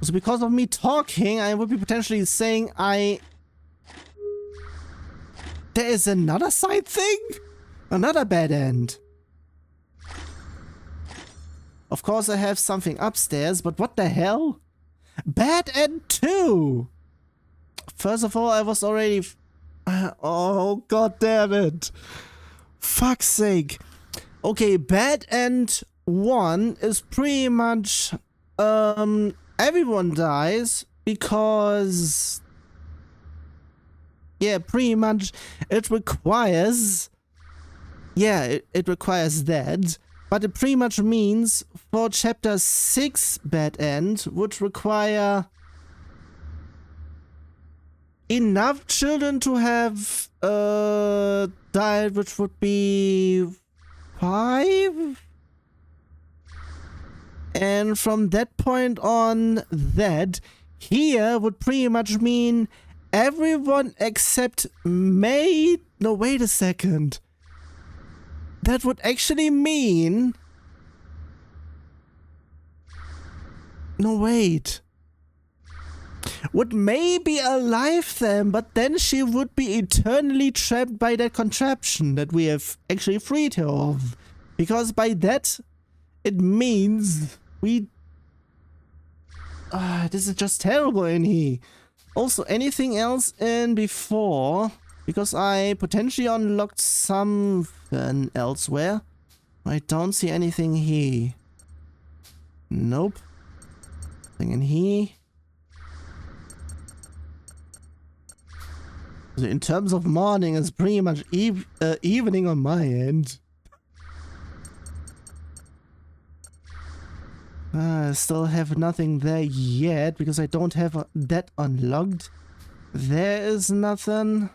So because of me talking, I would be potentially saying there is another side thing? Another bad end. Of course I have something upstairs, but what the hell? Bad end 2! First of all, I was already... oh, god damn it. Fuck's sake. Okay, bad end 1 is pretty much... everyone dies because... yeah, pretty much it requires... yeah, it requires that. But it pretty much means for chapter 6 bad end would require enough children to have died, which would be 5. And from that point on, that here would pretty much mean everyone except May. No, wait a second. That would actually mean... no, wait. Would May be alive then, but then she would be eternally trapped by that contraption that we have actually freed her of. Because by that, it means we... this is just terrible in here. Also, anything else in before... because I potentially unlocked something elsewhere. I don't see anything here. Nope. Nothing in here. So in terms of morning, it's pretty much evening on my end. I still have nothing there yet because I don't have that unlocked. There is nothing.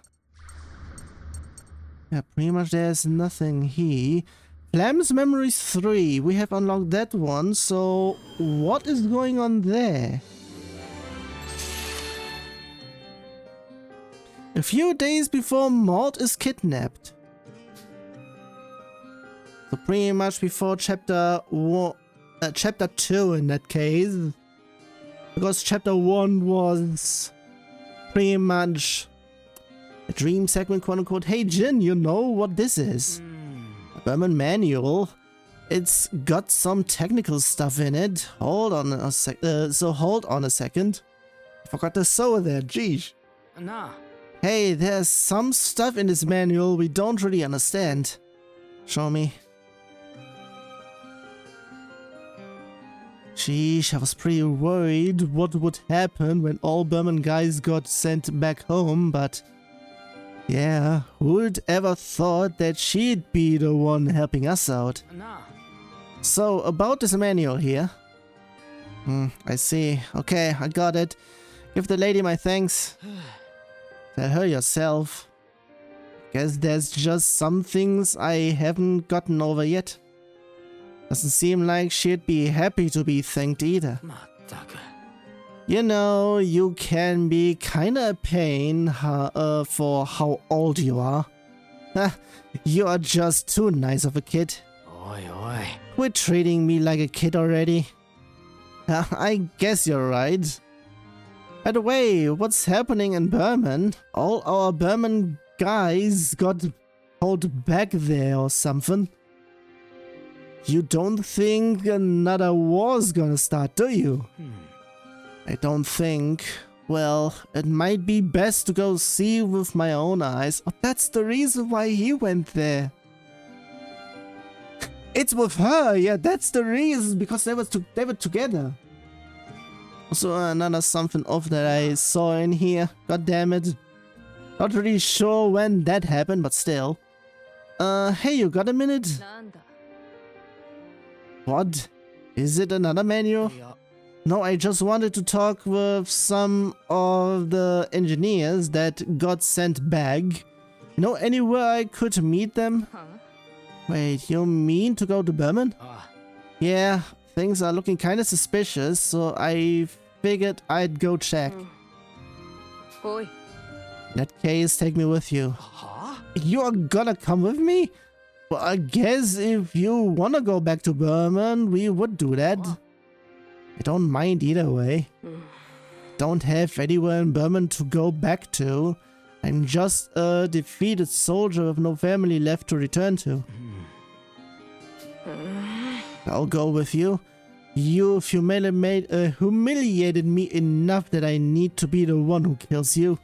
Yeah, pretty much there's nothing here. Flam's Memories 3, we have unlocked that one, so what is going on there? A few days before Maud is kidnapped. So pretty much before chapter 2 in that case. Because chapter 1 was pretty much... a dream segment, quote unquote. Hey Jin, you know what this is? A Berman manual. It's got some technical stuff in it. Hold on a sec. Hold on a second. I forgot the so there. Geesh. Nah. Hey, there's some stuff in this manual we don't really understand. Show me. Sheesh, I was pretty worried what would happen when all Berman guys got sent back home, but... yeah, who'd ever thought that she'd be the one helping us out? Nah. So, about this manual here. I see. Okay, I got it. Give the lady my thanks. Tell her yourself. Guess there's just some things I haven't gotten over yet. Doesn't seem like she'd be happy to be thanked either. You know, you can be kinda a pain for how old you are. You are just too nice of a kid. Oi, oi. Quit treating me like a kid already. I guess you're right. By the way, what's happening in Berman? All our Berman guys got held back there or something. You don't think another war's gonna start, do you? I don't think. Well, it might be best to go see with my own eyes. Oh, that's the reason why he went there. It's with her, yeah, that's the reason, because they were together. Also, another something off that I saw in here. God damn it. Not really sure when that happened, but still. Hey, you got a minute? What? Is it another manual? No, I just wanted to talk with some of the engineers that got sent back. You know anywhere I could meet them? Wait, you mean to go to Berman? Yeah, things are looking kinda suspicious, so I figured I'd go check. In that case, take me with you. You are gonna come with me? Well, I guess if you wanna go back to Berman, we would do that. I don't mind either way. Don't have anywhere in Berman to go back to. I'm just a defeated soldier with no family left to return to. I'll go with you. You've humiliated me enough that I need to be the one who kills you.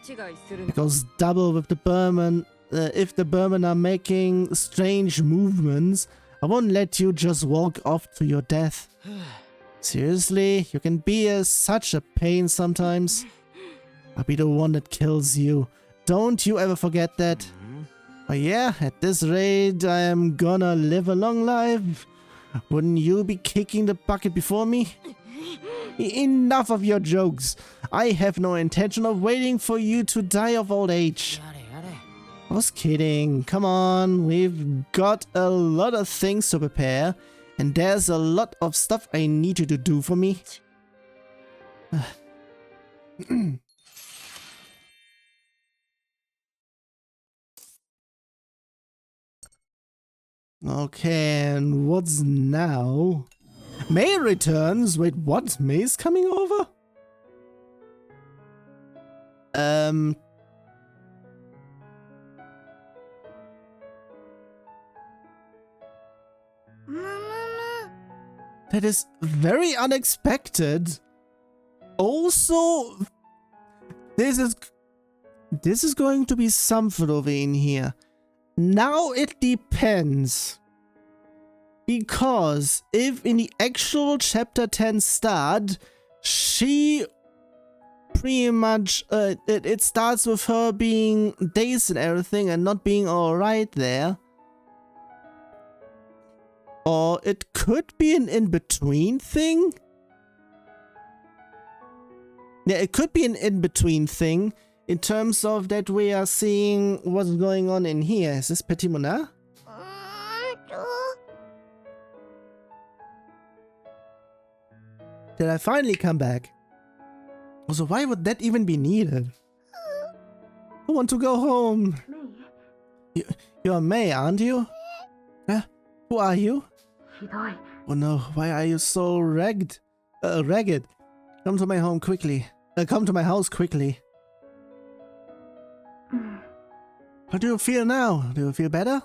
It goes double with the Berman. If the Berman are making strange movements, I won't let you just walk off to your death. Seriously, you can be such a pain sometimes. I'll be the one that kills you. Don't you ever forget that. But yeah, at this rate, I am gonna live a long life. Wouldn't you be kicking the bucket before me? Enough of your jokes. I have no intention of waiting for you to die of old age. I was kidding. Come on, we've got a lot of things to prepare, and there's a lot of stuff I need you to do for me. Okay, and what's now? May returns? Wait, what? May's coming over? That is very unexpected. Also, this is going to be something over in here. Now it depends. Because if in the actual chapter 10 start, she pretty much, it starts with her being dazed and everything and not being alright there. Or it could be an in-between thing. Yeah, it could be an in-between thing in terms of that we are seeing what's going on in here. Is this Petit Mona? Did I finally come back? Also, why would that even be needed? I want to go home. You're May, aren't you? Who are you? Oh no, why are you so ragged? Come to my home quickly. Come to my house quickly. How do you feel now? Do you feel better?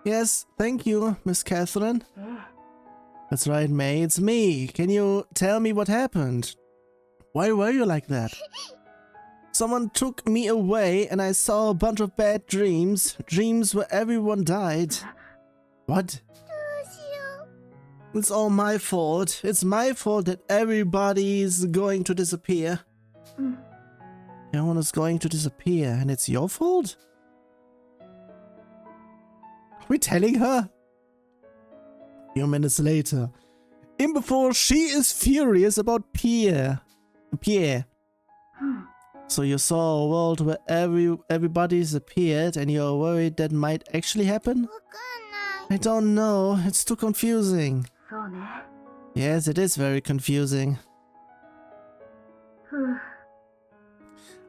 Yes, thank you, Miss Catherine. That's right, May, it's me. Can you tell me what happened? Why were you like that? Someone took me away and I saw a bunch of bad dreams. Dreams where everyone died. What? It's all my fault. It's my fault that everybody's going to disappear. Everyone is going to disappear and it's your fault? Are we telling her? A few minutes later. In before she is furious about Pierre. So you saw a world where everybody disappeared and you're worried that might actually happen? I don't know. It's too confusing. Yes, it is very confusing.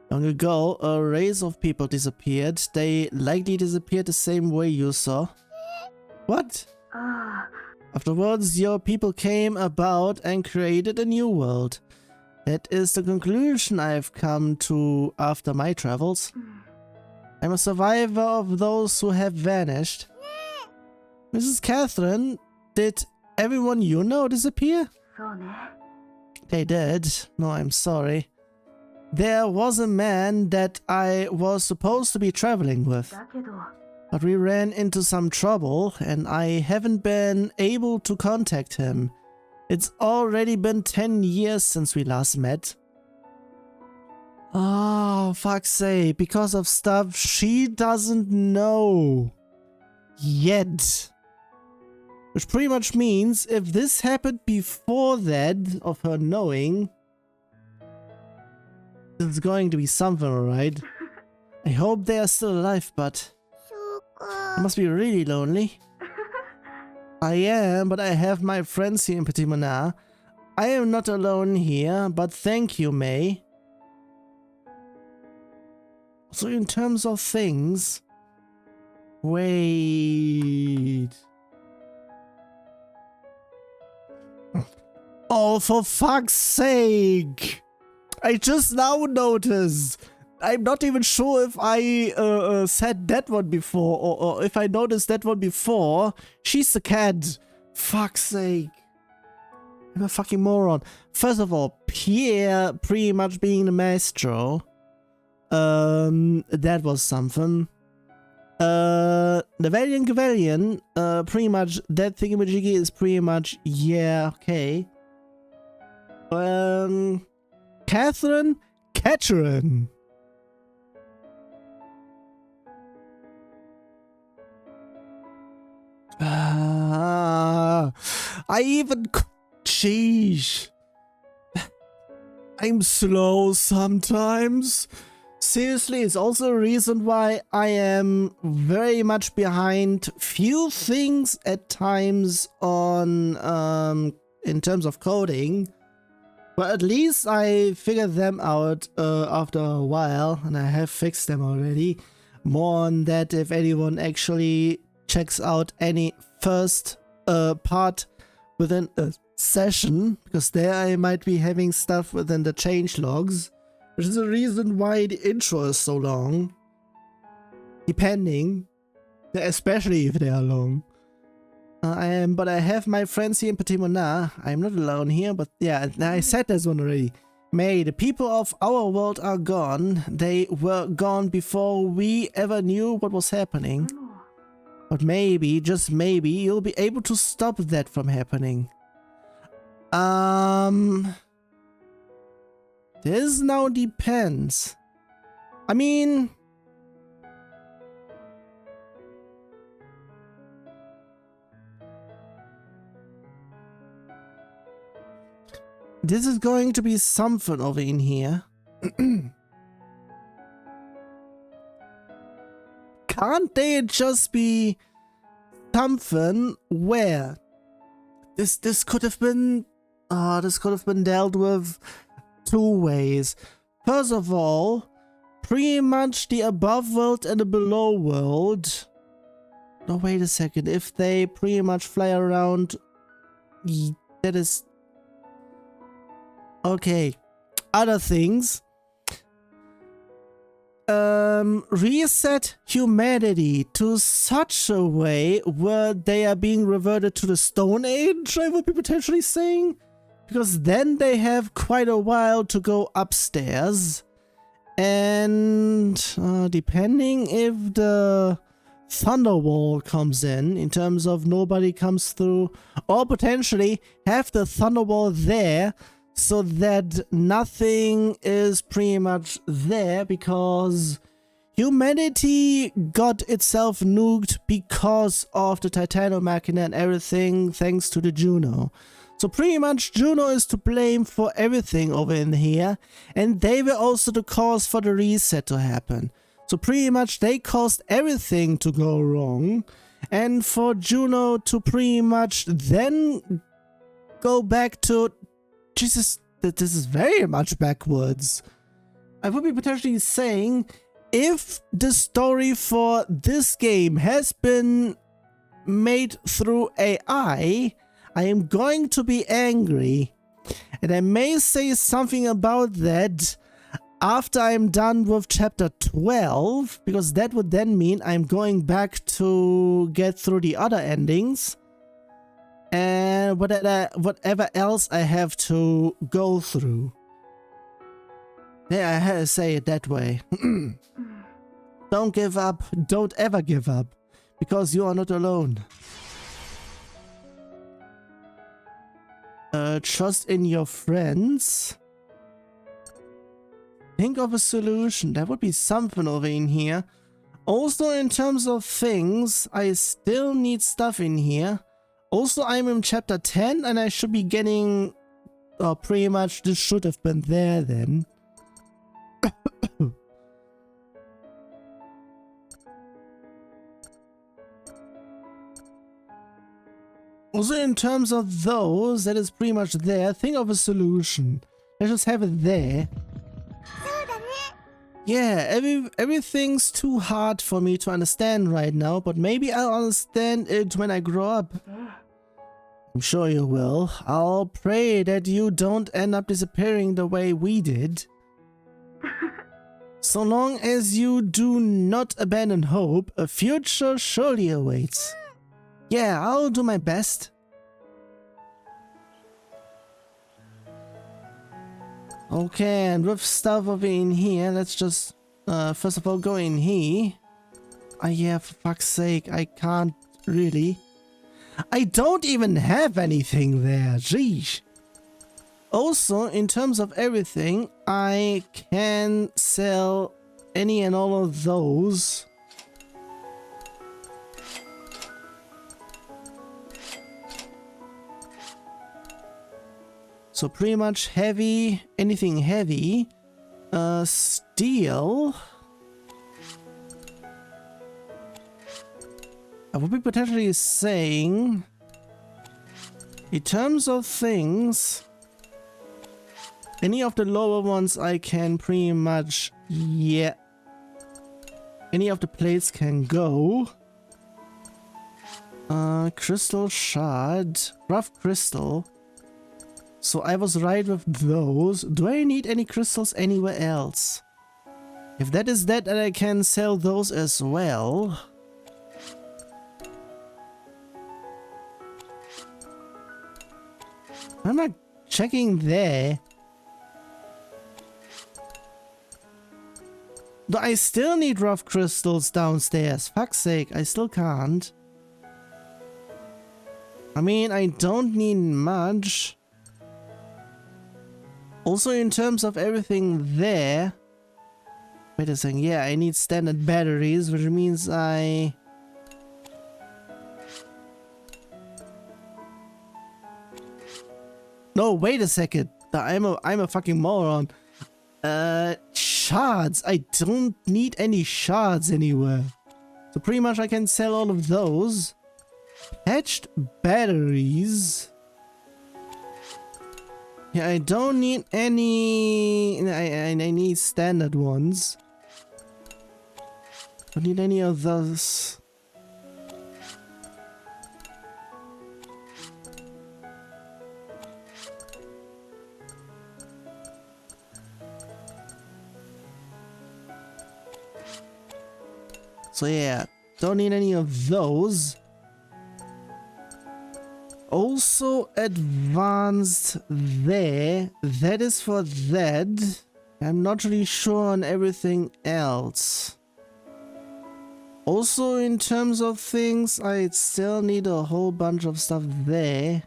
Long ago, a race of people disappeared. They likely disappeared the same way you saw. What? Afterwards, your people came about and created a new world. That is the conclusion I've come to after my travels. I'm a survivor of those who have vanished. Mrs. Catherine, did everyone you know disappear? They did. No, I'm sorry. There was a man that I was supposed to be traveling with. But we ran into some trouble and I haven't been able to contact him. It's already been 10 years since we last met. Oh, fuck's sake. Because of stuff she doesn't know. Yet. Which pretty much means if this happened before that, of her knowing, it's going to be something, alright? I hope they are still alive, but it must be really lonely. I am, but I have my friends here in Petit Mona. I am not alone here, but thank you, May. So in terms of things... Wait... Oh, for fuck's sake! I just now noticed. I'm not even sure if I said that one before, or if I noticed that one before. She's the cat. Fuck's sake. I'm a fucking moron. First of all, Pierre pretty much being the maestro. That was something. The Valiant Gavalion, pretty much that thingamajiggy is pretty much, yeah, okay. Catherine Catcherin. I even... Sheesh. I'm slow sometimes. Seriously, it's also a reason why I am very much behind few things at times on, in terms of coding. But at least I figured them out after a while, and I have fixed them already. More on that if anyone actually checks out any first part within a session, because there I might be having stuff within the change logs, which is the reason why the intro is so long. Depending, especially if they are long. But I have my friends here in Petit Monat. I'm not alone here, but yeah, I said this one already. May the people of our world are gone. They were gone before we ever knew what was happening. But maybe, just maybe, you'll be able to stop that from happening. This now depends. I mean... This is going to be something over in here. Can't they just be something where this could have been dealt with two ways. First of all, pretty much the above world and the below world. No, wait a second. If they pretty much fly around, that is okay. Other things. Reset humanity to such a way where they are being reverted to the Stone Age, I would be potentially saying. Because then they have quite a while to go upstairs. And depending if the Thunderwall comes in terms of nobody comes through, or potentially have the Thunderwall there, so that nothing is pretty much there, because humanity got itself nuked because of the Titanomachina and everything, thanks to the Juno. So pretty much Juno is to blame for everything over in here, and they were also the cause for the reset to happen. So pretty much they caused everything to go wrong, and for Juno to pretty much then go back to... Jesus, this is very much backwards. I would be potentially saying, if the story for this game has been made through AI, I am going to be angry. And I may say something about that after I'm done with chapter 12, because that would then mean I'm going back to get through the other endings. And whatever else I have to go through. Yeah, I had to say it that way. Don't give up. Don't ever give up. Because you are not alone. Trust in your friends. Think of a solution. There would be something over in here. Also, in terms of things, I still need stuff in here. Also, I'm in chapter 10 and I should be getting... pretty much this should have been there then. Also, in terms of those, that is pretty much there. Think of a solution. Let's just have it there. Yeah, everything's too hard for me to understand right now, but maybe I'll understand it when I grow up. I'm sure you will. I'll pray that you don't end up disappearing the way we did. So long as you do not abandon hope, a future surely awaits. Yeah, I'll do my best. Okay, and with stuff over in here, let's just first of all go in here. Oh yeah, for fuck's sake, I can't really. I don't even have anything there, jeez. Also, in terms of everything, I can sell any and all of those. So pretty much heavy, anything heavy, steel. I would be potentially saying, in terms of things, any of the lower ones I can pretty much, yeah. Any of the plates can go. Crystal shard, rough crystal. So I was right with those. Do I need any crystals anywhere else? If that is that, then I can sell those as well. I'm not checking there. Do I still need rough crystals downstairs? Fuck's sake, I still can't. I mean, I don't need much. Also, in terms of everything there... Wait a second, yeah, I need standard batteries, which means I... No, wait a second. I'm a fucking moron. Shards. I don't need any shards anywhere. So pretty much I can sell all of those. Patched batteries. Yeah, I don't need any... I need standard ones. Don't need any of those. So yeah, don't need any of those. Also advanced there. That is for that. I'm not really sure on everything else. Also in terms of things, I still need a whole bunch of stuff there.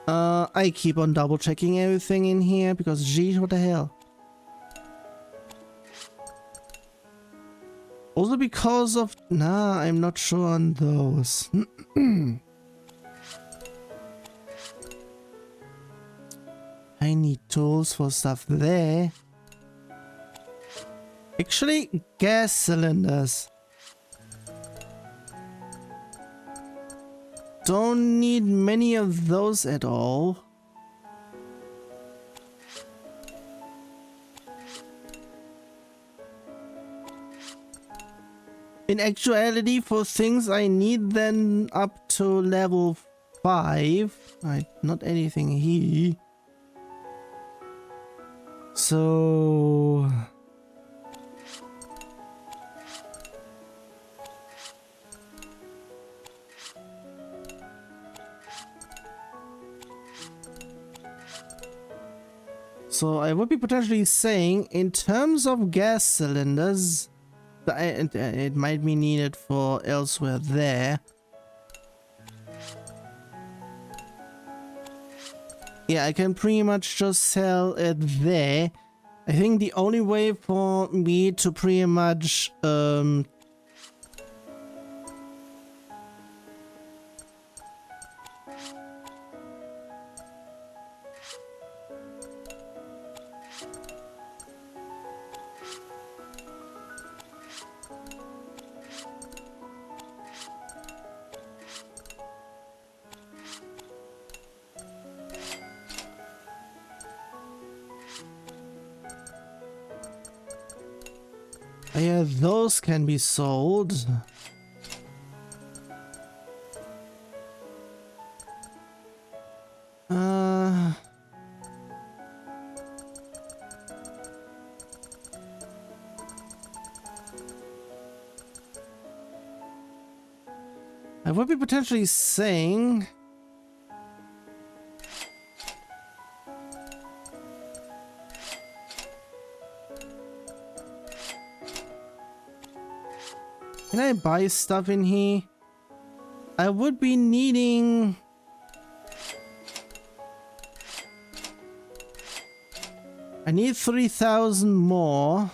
I keep on double checking everything in here because geez, what the hell. Also because of... Nah, I'm not sure on those. I need tools for stuff there. Actually, gas cylinders. Don't need many of those at all. In actuality, for things I need then up to level 5. Not anything here. So... So I would be potentially saying, in terms of gas cylinders, it might be needed for elsewhere there. Yeah, I can pretty much just sell it there. I think the only way for me to pretty much yeah, those can be sold. I would be potentially saying... Can I buy stuff in here? I would be needing... I need 3,000 more.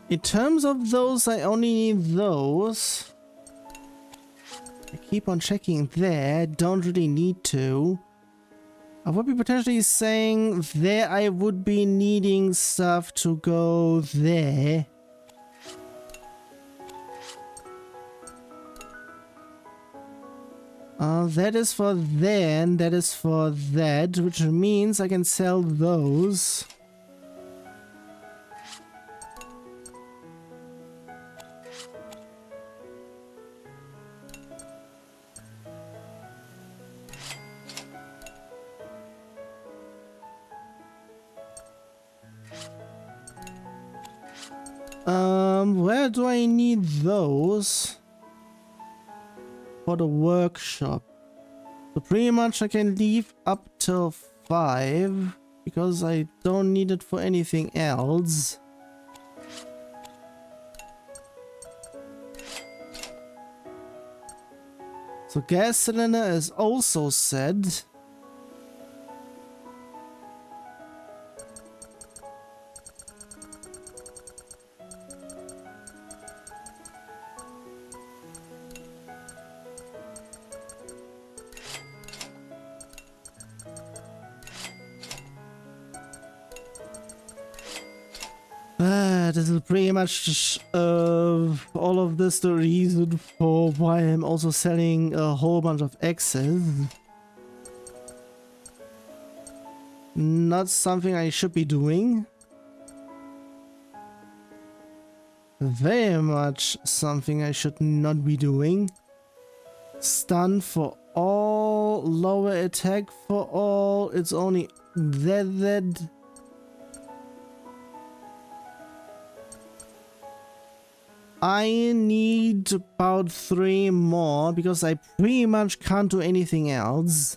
In terms of those, I only need those. I keep on checking there, don't really need to. I would be potentially saying there I would be needing stuff to go there. That is for there and that is for that, which means I can sell those. Where do I need those? For the workshop. So pretty much I can leave up till 5 because I don't need it for anything else. So gas cylinder is also set. This is pretty much all of this the reason for why I'm also selling a whole bunch of X's. Not something I should be doing. Very much something I should not be doing. Stun for all, lower attack for all, it's only that. I need about 3 more because I pretty much can't do anything else.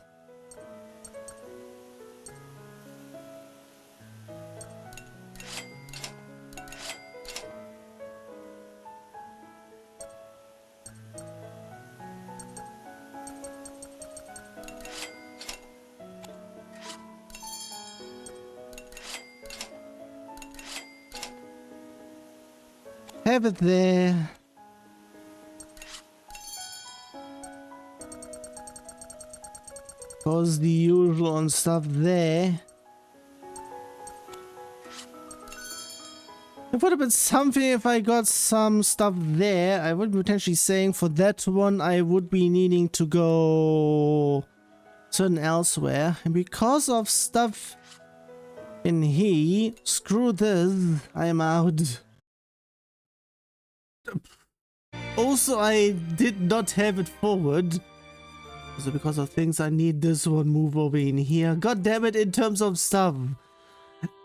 Have it there. Cause the usual and stuff there. It would have been something if I got some stuff there. I would be potentially saying for that one I would be needing to go certain elsewhere. And because of stuff in here, screw this, I'm out. Also, I did not have it forward. So because of things, I need this one move over in here. God damn it, in terms of stuff.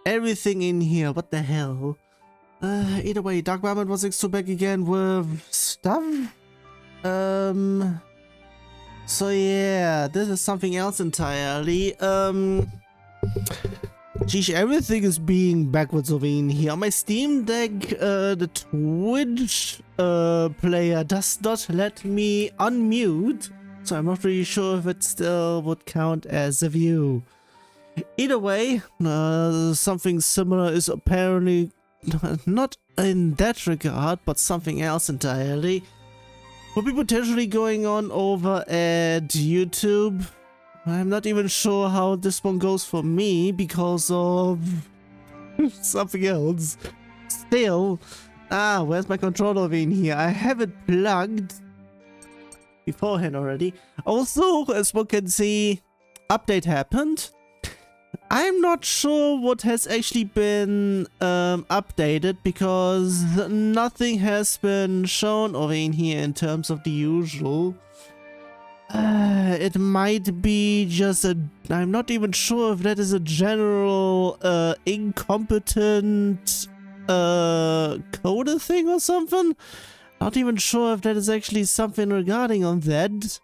Everything in here, what the hell? Either way, Dark Barman 162 back again with stuff. So yeah, this is something else entirely. Geez, everything is being backwards over in here. On my Steam Deck, the Twitch player does not let me unmute, so I'm not really sure if it still would count as a view. Either way, something similar is apparently not in that regard, but something else entirely. Will be potentially going on over at YouTube. I'm not even sure how this one goes for me because of something else. Still, where's my controller over in here? I have it plugged beforehand already. Also, as one can see, update happened. I'm not sure what has actually been updated because nothing has been shown over in here in terms of the usual. It might be just a... I'm not even sure if that is a general incompetent coder thing or something. Not even sure if that is actually something regarding on that.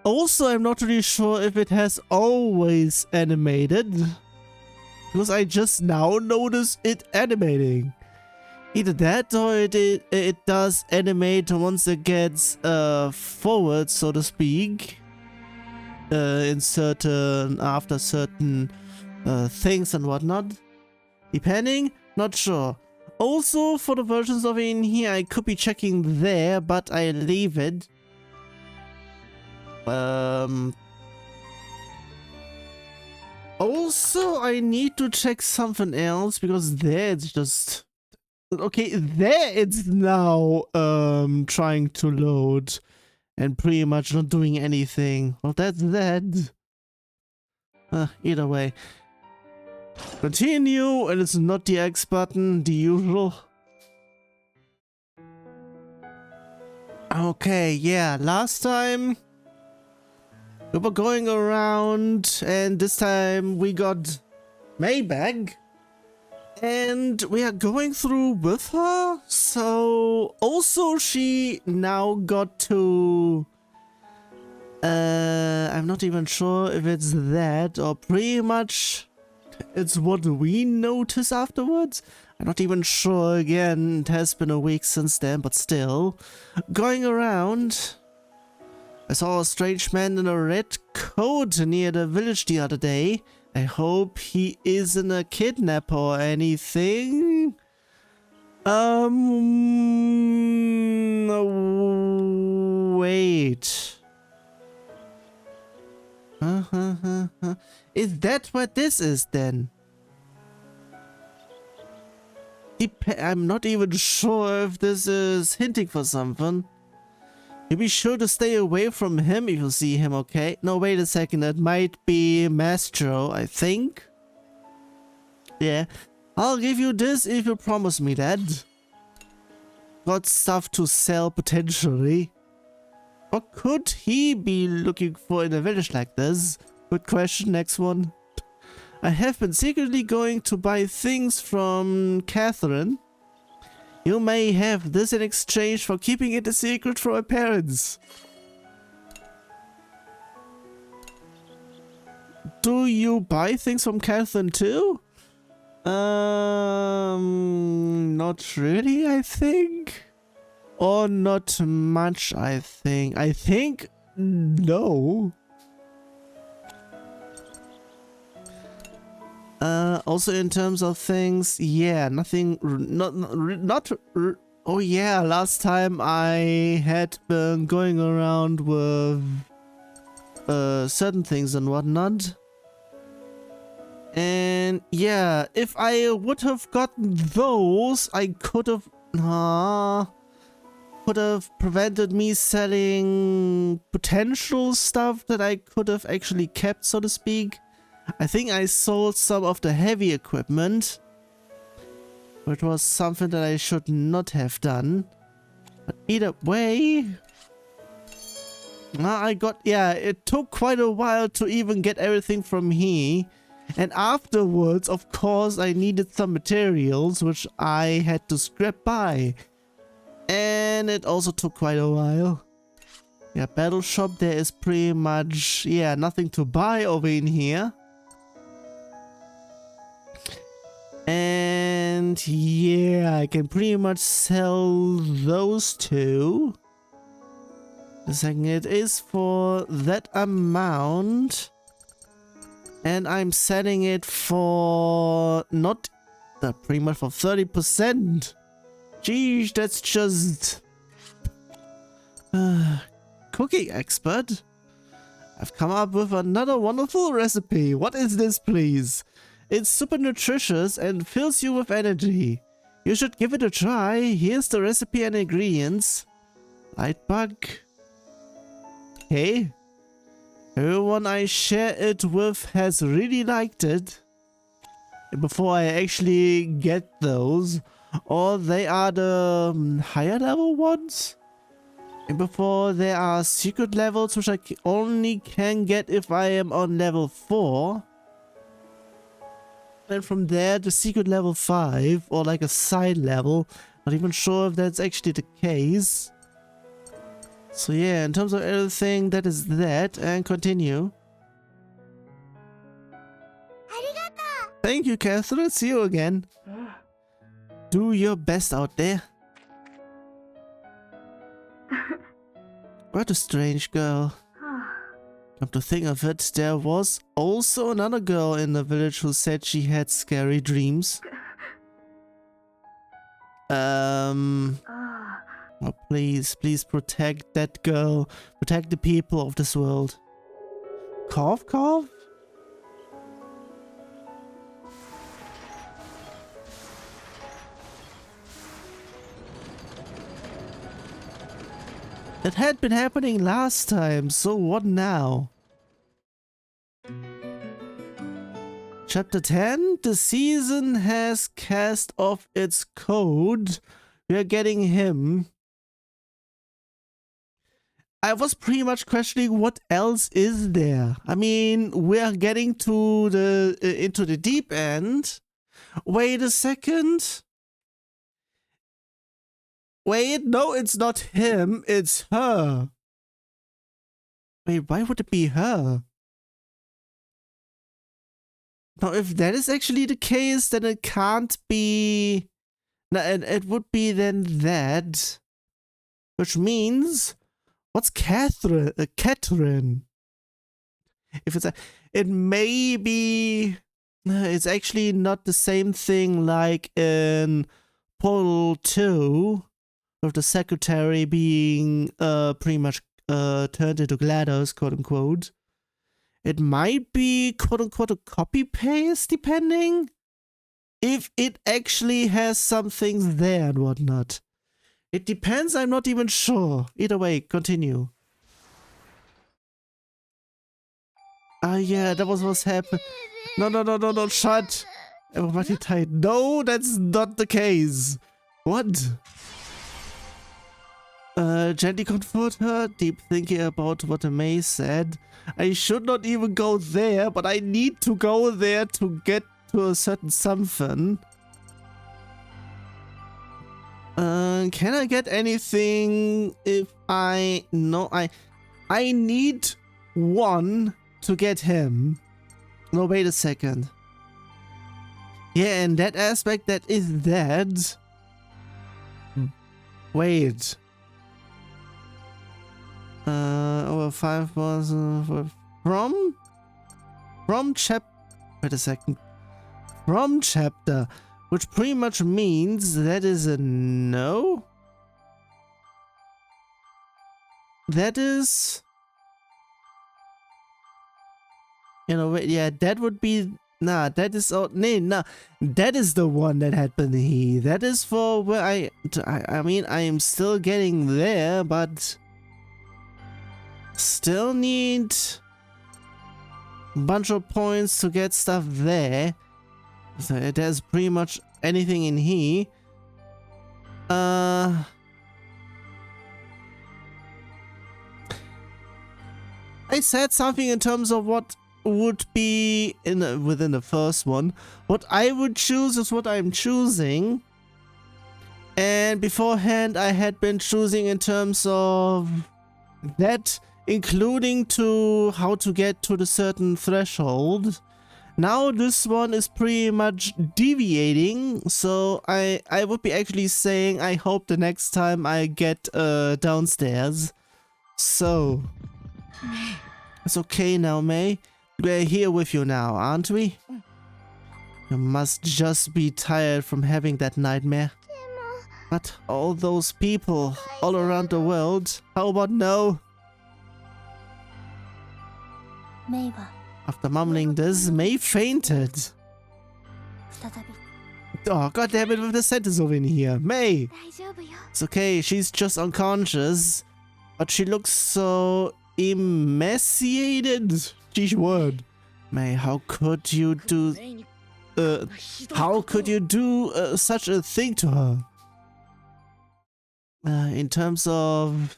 Also, I'm not really sure if it has always animated, because I just now noticed it animating. Either that or it does animate once it gets forward, so to speak, in certain after certain things and whatnot. Depending, not sure. Also, for the versions of it in here, I could be checking there, but I leave it. Also, I need to check something else because there it's just... Okay, there it's now trying to load and pretty much not doing anything. Well, that's that. Either way. Continue, and it's not the X button, the usual. Okay, yeah, last time we were going around, and this time we got Maybach, and we are going through with her. So also she now got to I'm not even sure if it's that or pretty much it's what we notice afterwards. I'm not even sure. Again, it has been a week since then, but still going around. I saw a strange man in a red coat near the village the other day. I hope he isn't a kidnapper or anything. Wait. Is that what this is then? I'm not even sure if this is hinting for something. You be sure to stay away from him if you see him, okay? No, wait a second, that might be Mastro, I think. Yeah, I'll give you this if you promise me that. Got stuff to sell, potentially. What could he be looking for in a village like this? Good question, next one. I have been secretly going to buy things from Catherine. You may have this in exchange for keeping it a secret from my parents. Do you buy things from Catherine too? Not really, I think. Or not much, I think. I think no. Also in terms of things, yeah, nothing, oh yeah, last time I had been going around with certain things and whatnot. And yeah, if I would have gotten those, I could have prevented me selling potential stuff that I could have actually kept, so to speak. I think I sold some of the heavy equipment, which was something that I should not have done. But either way, I got, yeah, it took quite a while to even get everything from here. And afterwards, of course, I needed some materials, which I had to scrap by. And it also took quite a while. Yeah, battle shop, there is pretty much, yeah, nothing to buy over in here. And yeah, I can pretty much sell those two. The second, it is for that amount. And I'm selling it for not pretty much for 30%. Geez, that's just cooking expert. I've come up with another wonderful recipe. What is this, please? It's super nutritious and fills you with energy. You should give it a try. Here's the recipe and ingredients. Lightbug. Okay. Everyone I share it with has really liked it. Before I actually get those, or they are the higher level ones. And before there are secret levels which I only can get if I am on level 4. And from there the secret level 5 or like a side level. Not even sure if that's actually the case. So yeah, in terms of everything, that is that. And continue. Thank you, Catherine. See you again. Do your best out there. What a strange girl. Come to think of it, there was also another girl in the village who said she had scary dreams. Oh, please protect that girl. Protect the people of this world. Cough, cough? It had been happening last time, so what now? Chapter 10, the season has cast off its code. We are getting him. I was pretty much questioning what else is there. I mean, we are getting to the into the deep end. Wait a second. Wait, no, it's not him, it's her. Wait, why would it be her? Now, if that is actually the case, then it can't be... No, it would be then that. Which means... What's Catherine? Catherine? If it's a... It may be... It's actually not the same thing like in Portal 2. With the secretary being pretty much turned into GLaDOS, quote unquote. It might be quote unquote a copy paste, depending if it actually has some things there and whatnot. It depends, I'm not even sure. Either way, continue. Ah, yeah, that was what's happened. No, shut. Everybody tight. No, that's not the case. What? Gently comfort her, deep thinking about what the May said. I should not even go there, but I need to go there to get to a certain something. Can I get anything if I... No, I need one to get him. No, wait a second. Yeah, in that aspect, that is that. Wait. Over 5 was from chapter, which pretty much means that is a no. That is, you know, yeah, that would be that is that is the one that had been he. That is for where I mean, I am still getting there, but. Still need a bunch of points to get stuff there. So there's pretty much anything in here. I said something in terms of what would be within the first one. What I would choose is what I'm choosing. And beforehand I had been choosing in terms of that, including to how to get to the certain threshold. Now this one is pretty much deviating, so I would be actually saying I hope the next time I get downstairs. So it's okay now, May. We're here with you now, aren't we? You must just be tired from having that nightmare. But all those people all around the world, how about no? After mumbling this, May fainted. Oh, god damn it, with the sentence over in here. May! It's okay, she's just unconscious. But she looks so emaciated. Geez, word. May, how could you do... how could you do such a thing to her? In terms of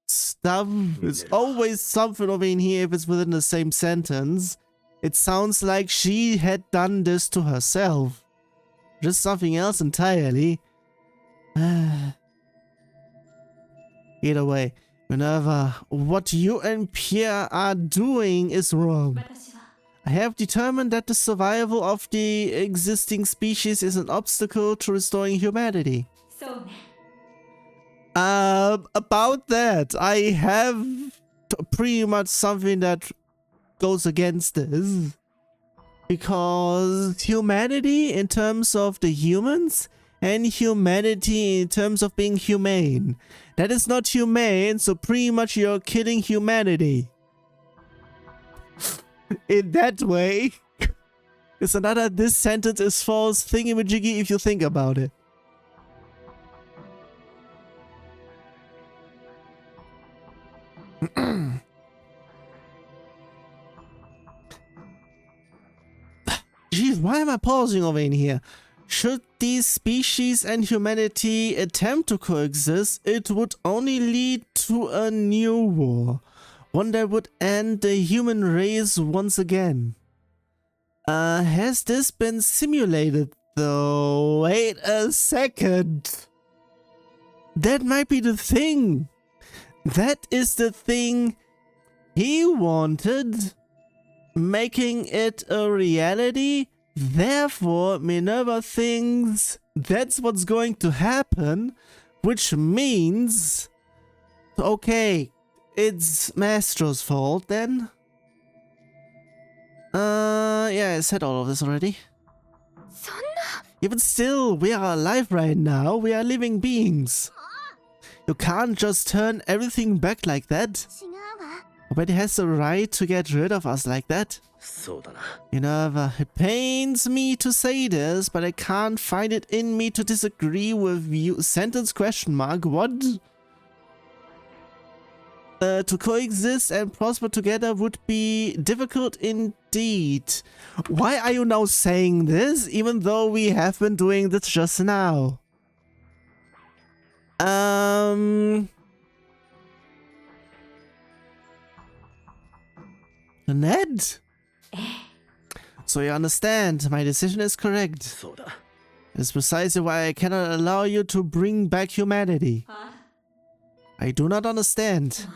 stuff, it's always something over in here if it's within the same sentence. It sounds like she had done this to herself. Just something else entirely. Either way, Minerva, what you and Pierre are doing is wrong. I have determined that the survival of the existing species is an obstacle to restoring humanity. About that, I have pretty much something that goes against this. Because humanity in terms of the humans and humanity in terms of being humane. That is not humane, so pretty much you're killing humanity. In that way, it's another this sentence is false thingamajiggy if you think about it. Jeez, why am I pausing over in here? Should these species and humanity attempt to coexist, it would only lead to a new war. One that would end the human race once again. Has this been simulated though? Wait a second. That might be the thing. That is the thing he wanted, making it a reality. Therefore, Minerva thinks that's what's going to happen, which means, okay, it's Mastro's fault then. Yeah, I said all of this already. Even still, we are alive right now. We are living beings. You can't just turn everything back like that. Nobody has the right to get rid of us like that. Minerva, it pains me to say this, but I can't find it in me to disagree with you. Sentence question mark, what? To coexist and prosper together would be difficult indeed. Why are you now saying this, even though we have been doing this just now? Ned? So you understand, my decision is correct. It's precisely why I cannot allow you to bring back humanity. I do not understand.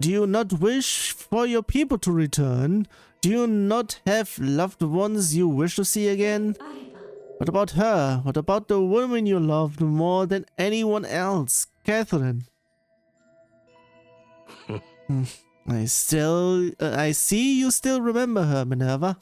Do you not wish for your people to return? Do you not have loved ones you wish to see again? What about her? What about the woman you loved more than anyone else? Catherine. I see you still remember her, Minerva.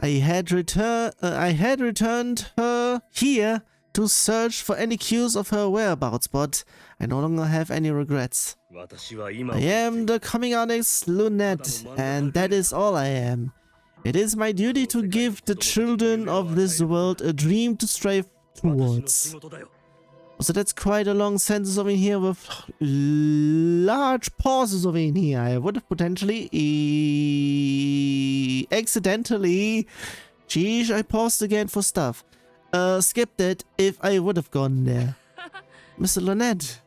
I had returned her here to search for any clues of her whereabouts, but I no longer have any regrets. I am the coming artist Lunette, and that is all I am. It is my duty to give the children of this world a dream to strive towards. So that's quite a long sentence over here with large pauses over in here. I would have potentially accidentally... Geez, I paused again for stuff. Skipped it if I would have gone there. Mr. Lunette.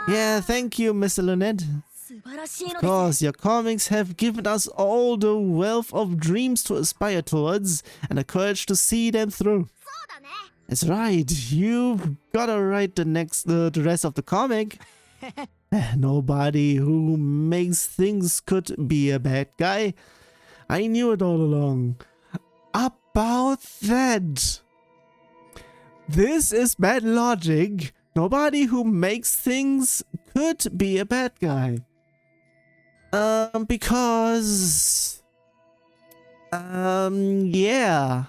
Yeah, thank you, Mr. Lunette. Of course, your comics have given us all the wealth of dreams to aspire towards and the courage to see them through. That's right, you've gotta write the rest of the comic. Nobody who makes things could be a bad guy. I knew it all along. About that. This is bad logic. Nobody who makes things could be a bad guy. Because... yeah.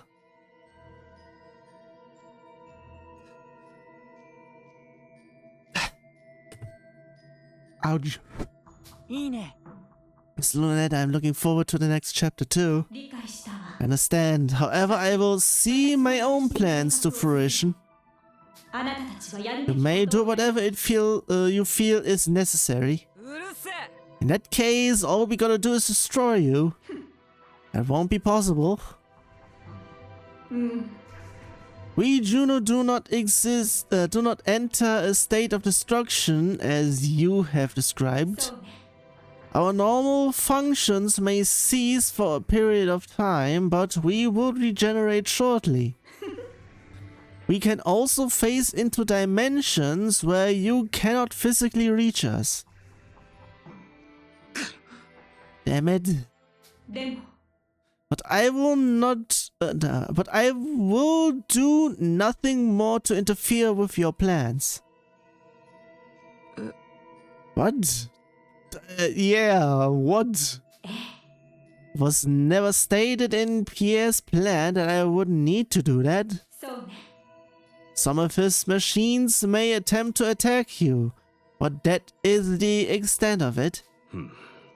Ouch. Miss Lunette, I'm looking forward to the next chapter too. I understand. However, I will see my own plans to fruition. You may do whatever you feel is necessary. In that case, all we gotta do is destroy you. That won't be possible. We Juno do not exist, do not enter a state of destruction as you have described. Our normal functions may cease for a period of time, but we will regenerate shortly. We can also phase into dimensions where you cannot physically reach us. Damn it. But I will not, but I will do nothing more to interfere with your plans. What? Yeah, what? Was never stated in Pierre's plan that I would need to do that. Some of his machines may attempt to attack you, but that is the extent of it.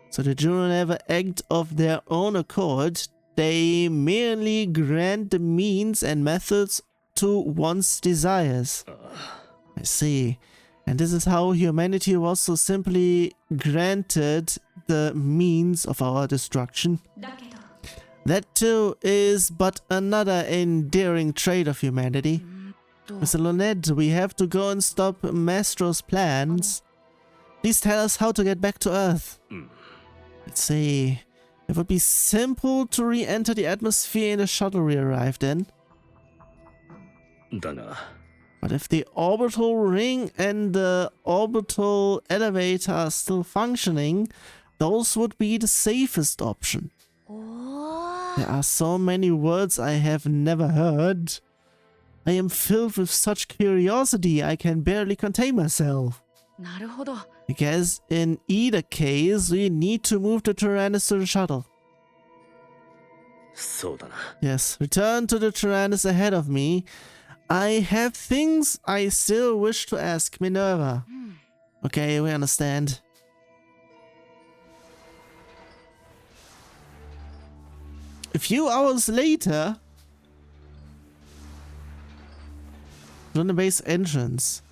So the Juno never act of their own accord. They merely grant the means and methods to one's desires. I see. And this is how humanity was so simply granted the means of our destruction. That too is but another endearing trait of humanity. Mr. Lunette, we have to go and stop Mastro's plans. Please tell us how to get back to Earth. Let's see. It would be simple to re-enter the atmosphere in the shuttle we arrived in. But if the orbital ring and the orbital elevator are still functioning, those would be the safest option. There are so many words I have never heard. I am filled with such curiosity I can barely contain myself. I guess in either case, we need to move the Tyrannus to the shuttle. Yes, return to the Tyrannus ahead of me. I have things I still wish to ask Minerva. Okay, we understand. A few hours later, on the base entrance.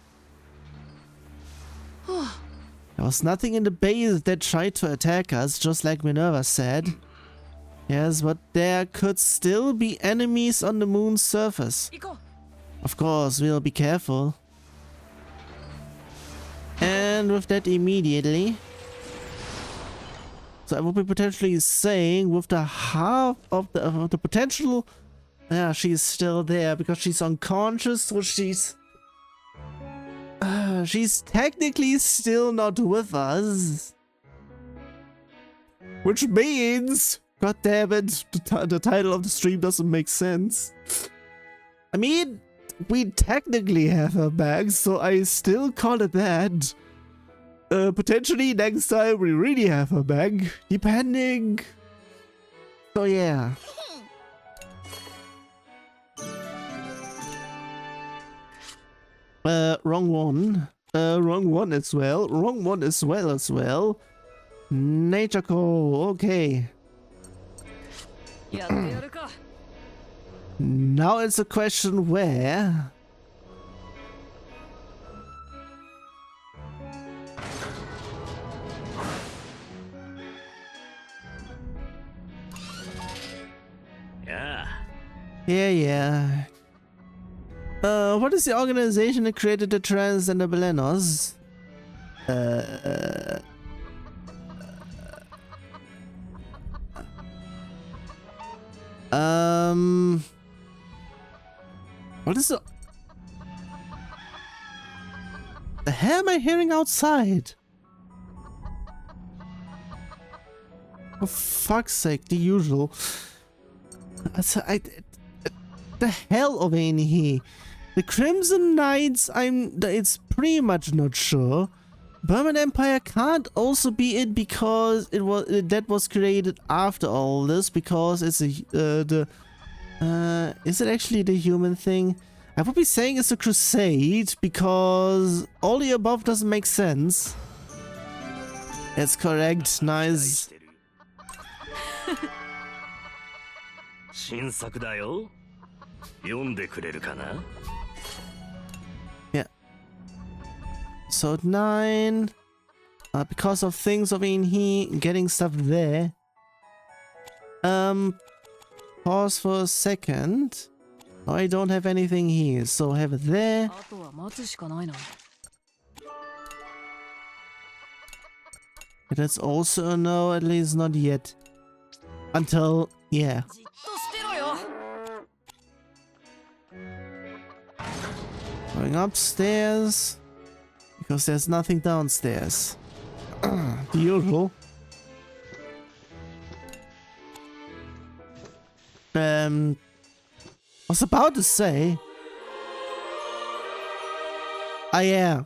There was nothing in the base that tried to attack us, just like Minerva said. Yes, but there could still be enemies on the moon's surface. Of course, we'll be careful. And with that immediately. So I will be potentially saying with the half of the potential. Yeah, she's still there because she's unconscious, so she's technically still not with us. Which means, god damn it, the title of the stream doesn't make sense. I mean, we technically have her back, so I still call it that. Potentially next time we really have her back, depending. So yeah. Wrong one. Wrong one as well. Wrong one as well. Nature call. Okay. Now it's a question where. Yeah. What is the organization that created the Trans and the Belenos? What is the hell am I hearing outside? For fuck's sake, the usual. The hell of in here. The Crimson Knights, it's pretty much not sure. Burman Empire can't also be it because that was created after all this, because it's is it actually the human thing? I would be saying it's a crusade because all the above doesn't make sense. That's correct, nice. Yeah. So 9. Because of things of in here, getting stuff there. Pause for a second. I don't have anything here, so have it there. That's also a no, at least not yet. Until, yeah. Going upstairs. Because there's nothing downstairs. The usual. Was about to say. Ah, yeah.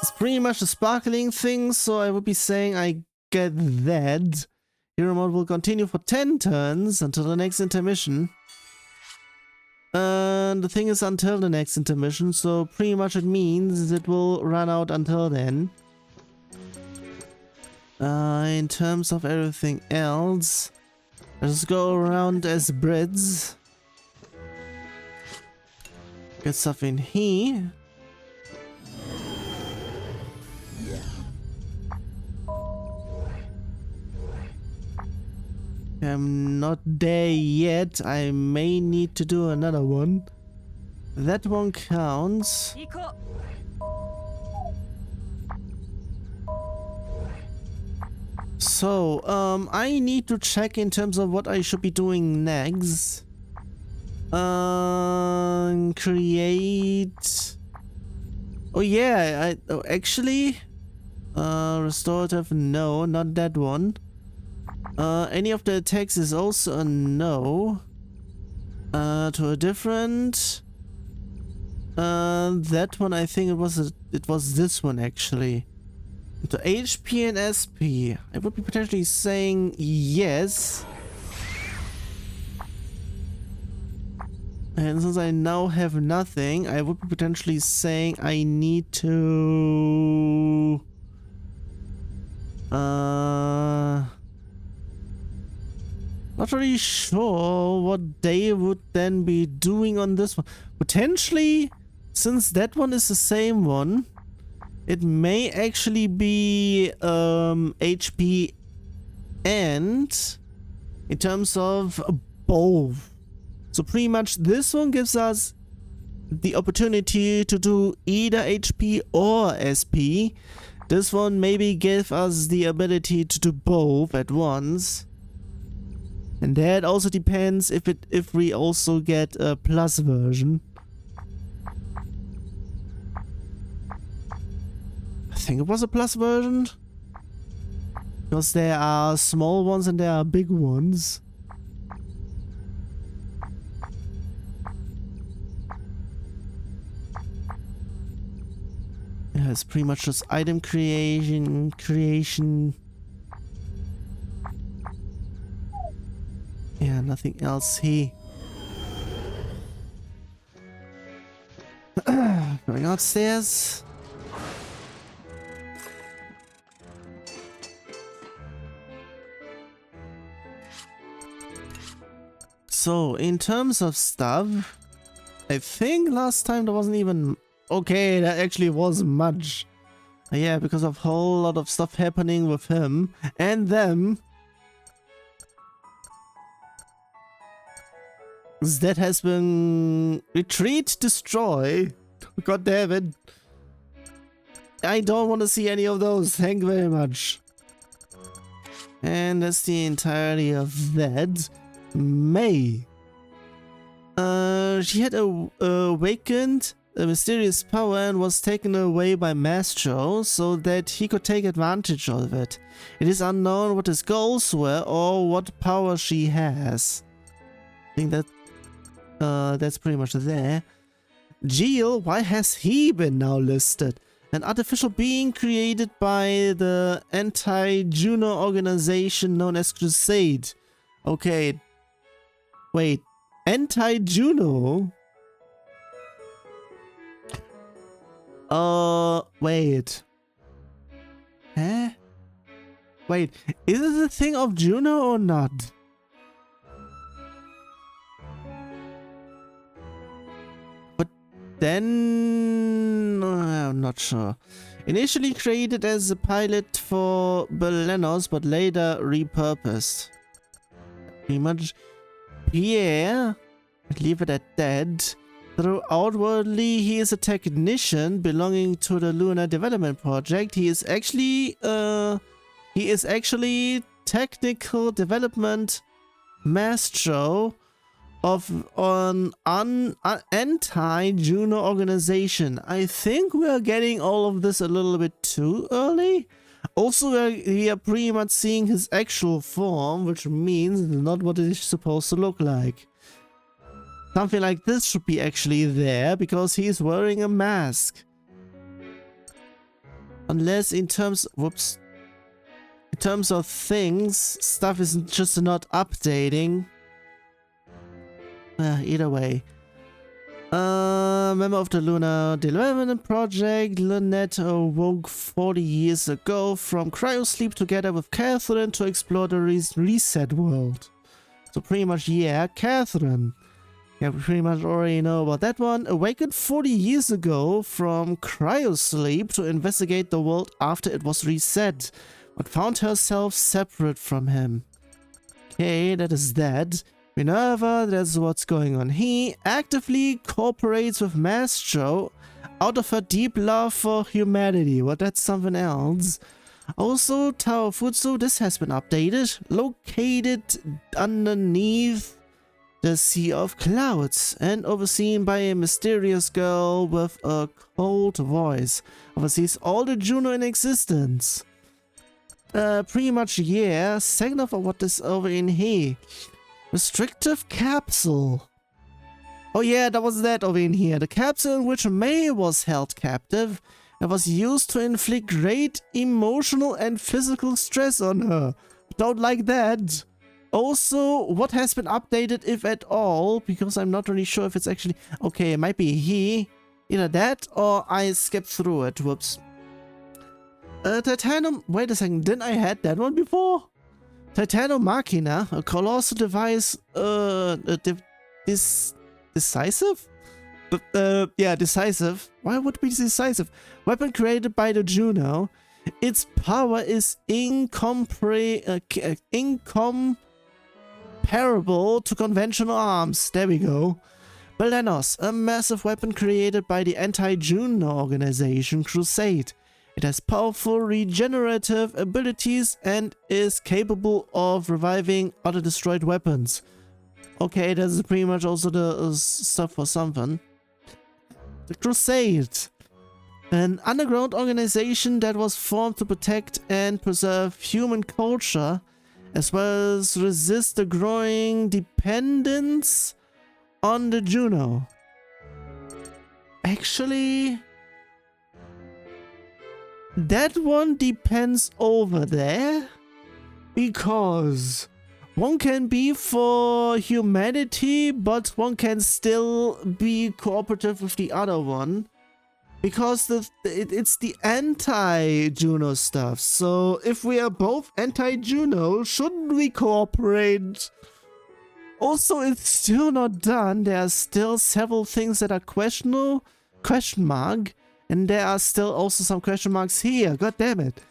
It's pretty much a sparkling thing, so I would be saying I get that. Hero mode will continue for 10 turns until the next intermission. And the thing is until the next intermission, so pretty much it means it will run out until then. In terms of everything else, let's go around as breads. Get stuff in here. I'm not there yet. I may need to do another one. That one counts. So, I need to check in terms of what I should be doing next. Create... Oh yeah, actually... restorative, no, not that one. Any of the attacks is also a no. To a different... that one, I think it was this one actually. To HP and SP, I would be potentially saying yes. And since I now have nothing, I would be potentially saying I need to... Not really sure what they would then be doing on this one. Potentially, since that one is the same one, it may actually be HP and in terms of both. So pretty much this one gives us the opportunity to do either HP or SP. This one maybe gives us the ability to do both at once. And that also depends if we also get a plus version. I think it was a plus version. Because there are small ones and there are big ones. Yeah, it's pretty much just item creation. Yeah, nothing else here. Going upstairs. So, in terms of stuff, I think last time there wasn't even... Okay, that actually wasn't much. Yeah, because of a whole lot of stuff happening with him and them. That has been... Retreat, destroy. God damn it. I don't want to see any of those. Thank you very much. And that's the entirety of that. May. She had awakened a mysterious power and was taken away by Mastro so that he could take advantage of it. It is unknown what his goals were or what power she has. I think that that's pretty much there. Geel, why has he been now listed? An artificial being created by the anti-Juno organization known as Crusade. Okay. Wait. Anti-Juno? Wait. Huh? Wait, is it a thing of Juno or not? But then... I'm not sure. Initially created as a pilot for Belenos, but later repurposed. Pretty much, yeah, I'd leave it at that. Though outwardly he is a technician belonging to the Lunar Development Project, he is actually technical development maestro of an anti-Juno organization. I think we are getting all of this a little bit too early. Also, we are pretty much seeing his actual form, which means not what it is supposed to look like. Something like this should be actually there, because he's wearing a mask. Unless in terms... whoops. In terms of things, stuff is just not updating. Either way. Member of the Lunar Development Project, Lynette awoke 40 years ago from cryosleep together with Catherine to explore the reset world. So pretty much, yeah, Catherine. Yeah, we pretty much already know about that one. Awakened 40 years ago from cryosleep to investigate the world after it was reset, but found herself separate from him. Okay, that is that. Minerva, that's what's going on. He actively cooperates with Maestro out of her deep love for humanity. Well, that's something else. Also, Tower Futsu, this has been updated. Located underneath the Sea of Clouds and overseen by a mysterious girl with a cold voice. Oversees all the Juno in existence. Pretty much, yeah. Second of all, what is over in here? Restrictive capsule. Oh yeah, that was that over in here. The capsule in which May was held captive and was used to inflict great emotional and physical stress on her. Don't like that. Also, what has been updated, if at all, because I'm not really sure if it's actually... Okay, it might be he. Either that or I skipped through it. Whoops. Titanium... Wait a second, didn't I had that one before? Titanium Machina, a colossal device... decisive? Yeah, decisive. Why would it be decisive? Weapon created by the Juno. Its power is incomparable to conventional arms. There we go. Belenos, a massive weapon created by the anti-Juno organization Crusade. It has powerful regenerative abilities and is capable of reviving other destroyed weapons. Okay, that's pretty much also the stuff for something. The Crusade. An underground organization that was formed to protect and preserve human culture, as well as resist the growing dependence on the Juno. Actually, that one depends over there, because one can be for humanity, but one can still be cooperative with the other one. Because it's the anti-Juno stuff. So if we are both anti-Juno, shouldn't we cooperate? Also, it's still not done. There are still several things that are question mark. And there are still also some question marks here. God damn it.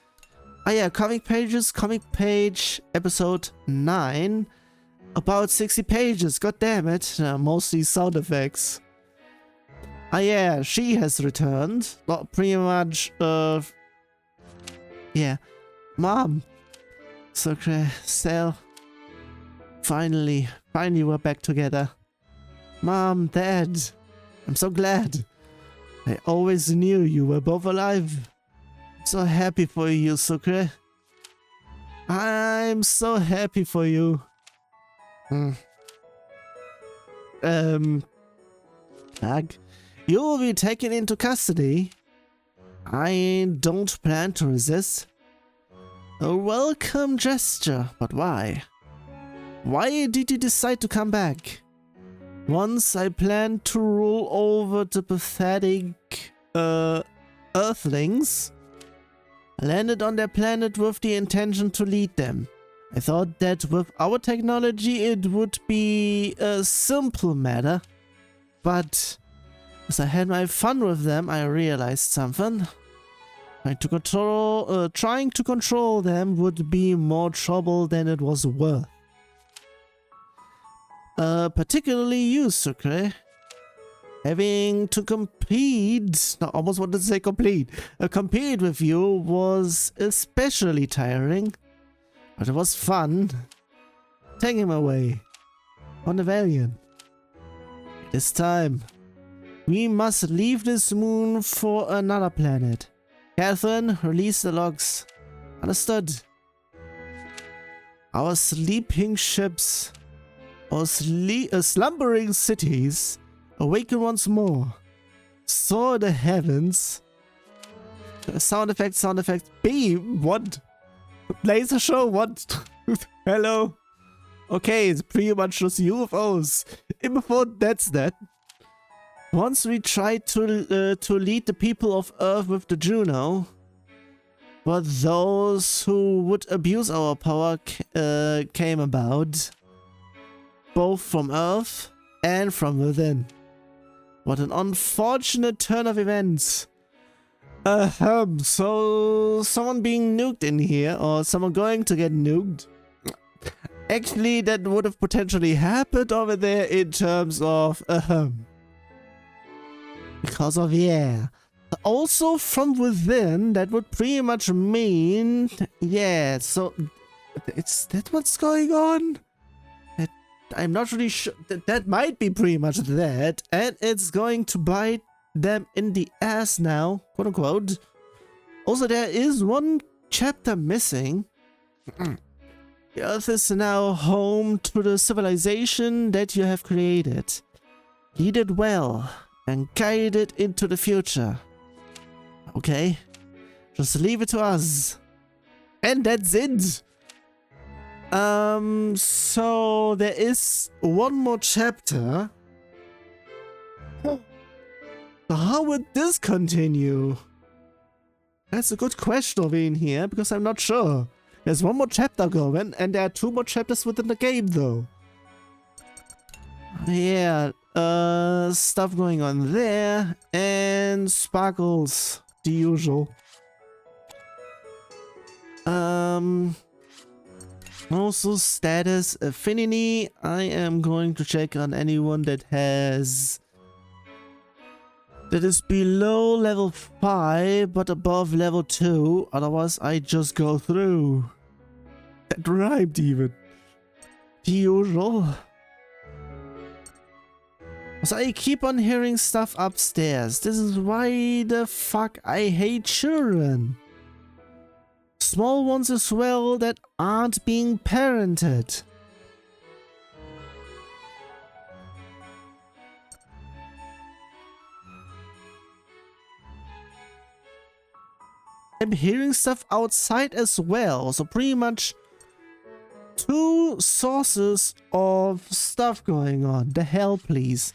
Ah yeah, comic pages, comic page, episode 9. About 60 pages. God damn it. Mostly sound effects. Ah yeah, she has returned. Well, pretty much, yeah. Mom. So, Sal. Finally we're back together. Mom, Dad. I'm so glad. I always knew you were both alive. I'm so happy for you, Sucre. I'm so happy for you. Tag. You will be taken into custody. I don't plan to resist. A welcome gesture, but why? Why did you decide to come back? Once I planned to rule over the pathetic, Earthlings. I landed on their planet with the intention to lead them. I thought that with our technology it would be a simple matter. But as I had my fun with them, I realized something. Trying to control them would be more trouble than it was worth. Particularly you, Sucre. Having to compete, I almost wanted to say compete with you was especially tiring. But it was fun. Take him away. On the Valiant. It is time. We must leave this moon for another planet. Catherine, release the logs. Understood. Our sleeping ships, our slumbering cities, awaken once more. Soar the heavens. Sound effects. B, what? Laser show, what? Hello? Okay, it's pretty much just UFOs. And before that's that. Once we tried to lead the people of Earth with the Juno, but those who would abuse our power came about, both from Earth and from within. What an unfortunate turn of events. So someone being nuked in here, or someone going to get nuked. Actually, that would have potentially happened over there in terms of, because of, yeah. Also from within, that would pretty much mean, yeah, so it's that what's going on? I'm not really sure. That might be pretty much that, and it's going to bite them in the ass now, quote unquote. Also, there is one chapter missing. The Earth is now home to the civilization that you have created. Lead it well and guide it into the future. Okay? Just leave it to us. And that's it. So there is one more chapter. So how would this continue? That's a good question over in here, because I'm not sure. There's one more chapter going, and there are 2 more chapters within the game, though. Yeah, stuff going on there, and sparkles, the usual. Also status affinity. I am going to check on anyone that is below level 5 but above level 2, otherwise I just go through. That rhymed even. The usual. So I keep on hearing stuff upstairs. This is why the fuck I hate children. Small ones as well that aren't being parented. I'm hearing stuff outside as well, so pretty much 2 sources of stuff going on. The hell, please.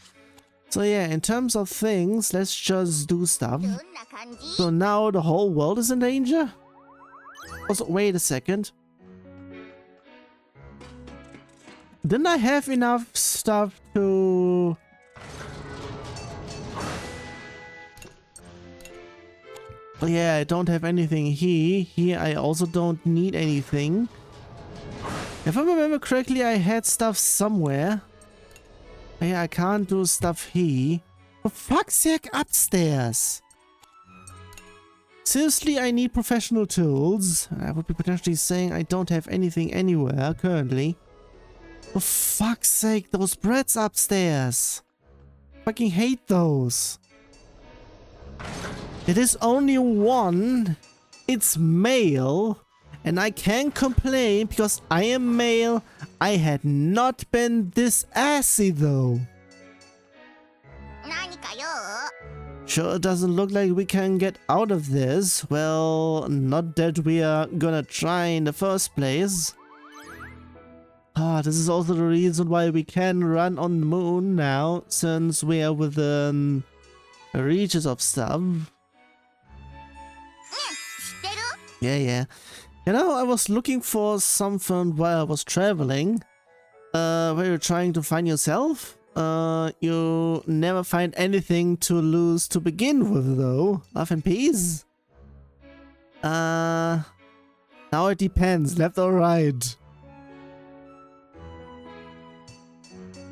So yeah, in terms of things, let's just do stuff. So now the whole world is in danger? Also, wait a second. Didn't I have enough stuff to... Oh yeah, I don't have anything here. Here I also don't need anything. If I remember correctly, I had stuff somewhere. Yeah, I can't do stuff here. For fuck's sake, upstairs! Seriously, I need professional tools. I would be potentially saying I don't have anything anywhere currently. For fuck's sake, those breads upstairs! Fucking hate those. It is only one. It's male. And I can't complain because I am male. I had not been this assy though. Sure, it doesn't look like we can get out of this. Well, not that we are gonna try in the first place. This is also the reason why we can run on the moon now, since we are within reaches of stuff. Yeah. You know, I was looking for something while I was traveling. Were you trying to find yourself? You never find anything to lose to begin with, though. Love and peace. Now it depends, left or right.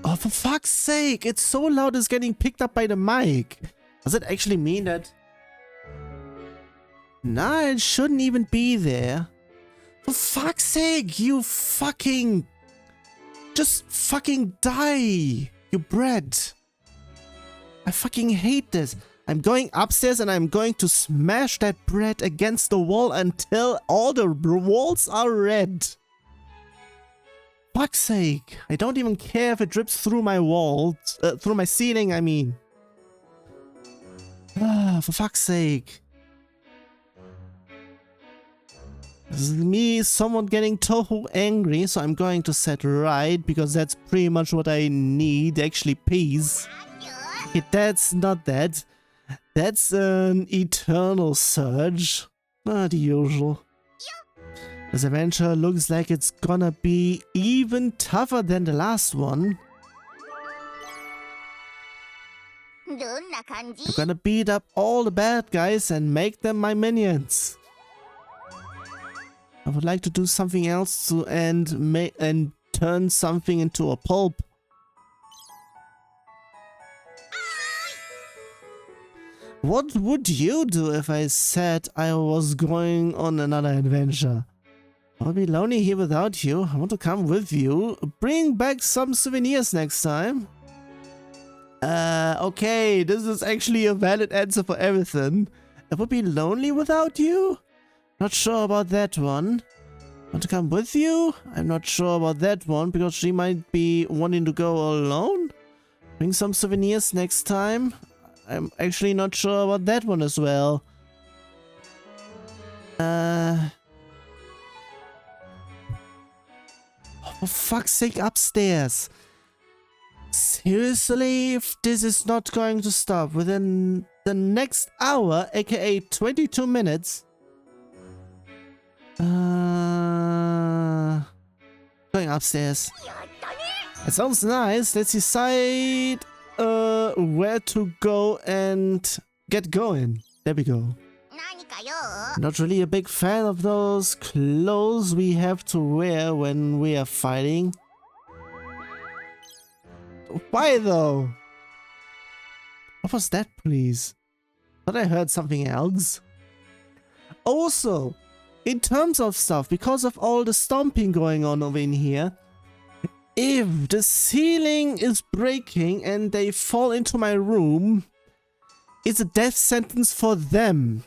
Oh, for fuck's sake, it's so loud it's getting picked up by the mic. Does it actually mean that? Nah, it shouldn't even be there. For fuck's sake, you fucking... Just fucking die, you brat. I fucking hate this. I'm going upstairs and I'm going to smash that brat against the wall until all the walls are red. Fuck's sake. I don't even care if it drips through my walls, through my ceiling, I mean. Ah, for fuck's sake. This is me, someone getting Toho angry, so I'm going to set right, because that's pretty much what I need, actually peace. Okay, that's not that. That's an eternal surge. The usual. This adventure looks like it's gonna be even tougher than the last one. I'm gonna beat up all the bad guys and make them my minions. I would like to do something else to and turn something into a pulp. What would you do if I said I was going on another adventure? I'll be lonely here without you. I want to come with you. Bring back some souvenirs next time. Okay, this is actually a valid answer for everything. I would be lonely without you? Not sure about that one. Want to come with you? I'm not sure about that one, because she might be wanting to go alone. Bring some souvenirs next time. I'm actually not sure about that one as well. Oh, for fuck's sake, upstairs. Seriously, if this is not going to stop within the next hour, aka 22 minutes. Going upstairs. It sounds nice. Let's decide where to go and get going. There we go. Not really a big fan of those clothes we have to wear when we are fighting. Why though? What was that, please? Thought I heard something else. Also, in terms of stuff, because of all the stomping going on over in here, if the ceiling is breaking and they fall into my room, it's a death sentence for them.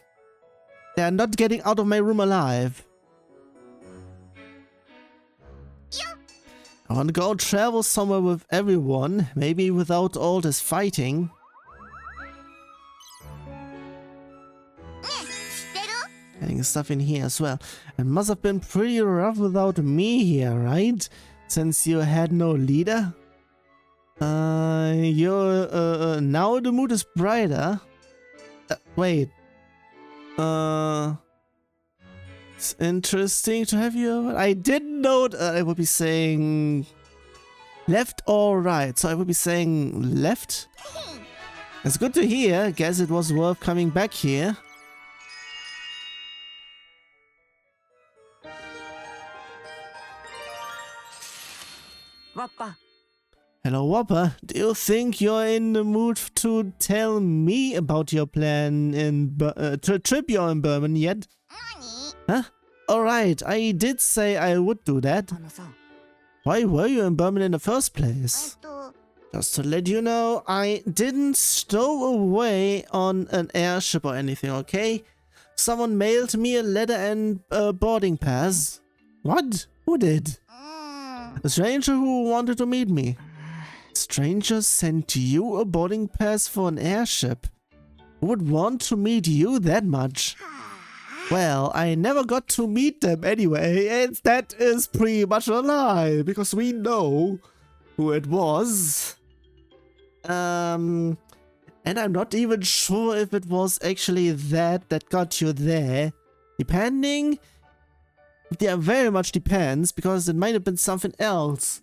They are not getting out of my room alive. I want to go travel somewhere with everyone, maybe without all this fighting. Getting stuff in here as well. It must have been pretty rough without me here, right? Since you had no leader. Now the mood is brighter. Wait. It's interesting to have you. I didn't know I would be saying left or right, so I would be saying left. It's good to hear. Guess it was worth coming back here. Wappa. Hello, Whopper. Do you think you're in the mood to tell me about your plan in trip you're in Berman yet? Huh? Alright, I did say I would do that. Why were you in Berman in the first place? Just to let you know, I didn't stow away on an airship or anything, okay? Someone mailed me a letter and a boarding pass. What? Who did? A stranger who wanted to meet me. Stranger sent you a boarding pass for an airship. Who would want to meet you that much? Well, I never got to meet them anyway, and that is pretty much a lie, because we know who it was. And I'm not even sure if it was actually that got you there. Depending, yeah, very much depends, because it might have been something else.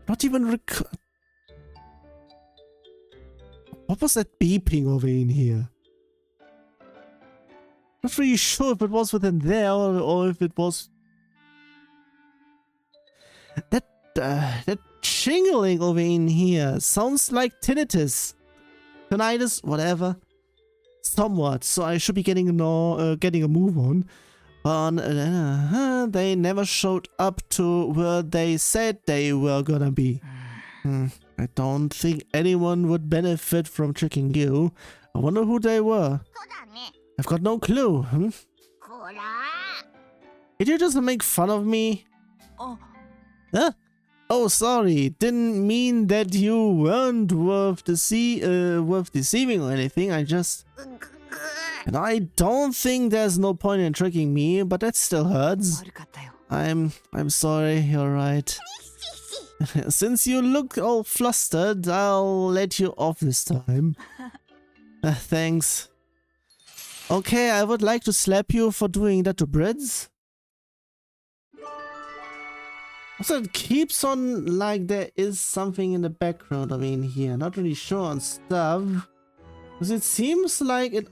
Not even what was that beeping over in here? Not really sure if it was within there or if it was... That shingling over in here sounds like tinnitus. Tinnitus, whatever. Somewhat, so I should be getting a move on. But they never showed up to where they said they were gonna be. I don't think anyone would benefit from tricking you. I wonder who they were. I've got no clue. Did you just make fun of me? Huh? Oh, sorry. Didn't mean that you weren't worth deceiving or anything. And I don't think there's no point in tricking me, but that still hurts. I'm sorry. You're right. Since you look all flustered, I'll let you off this time. Thanks. Okay, I would like to slap you for doing that to Brids. Also, it keeps on like there is something in the background, here. Not really sure on stuff. Because it seems like it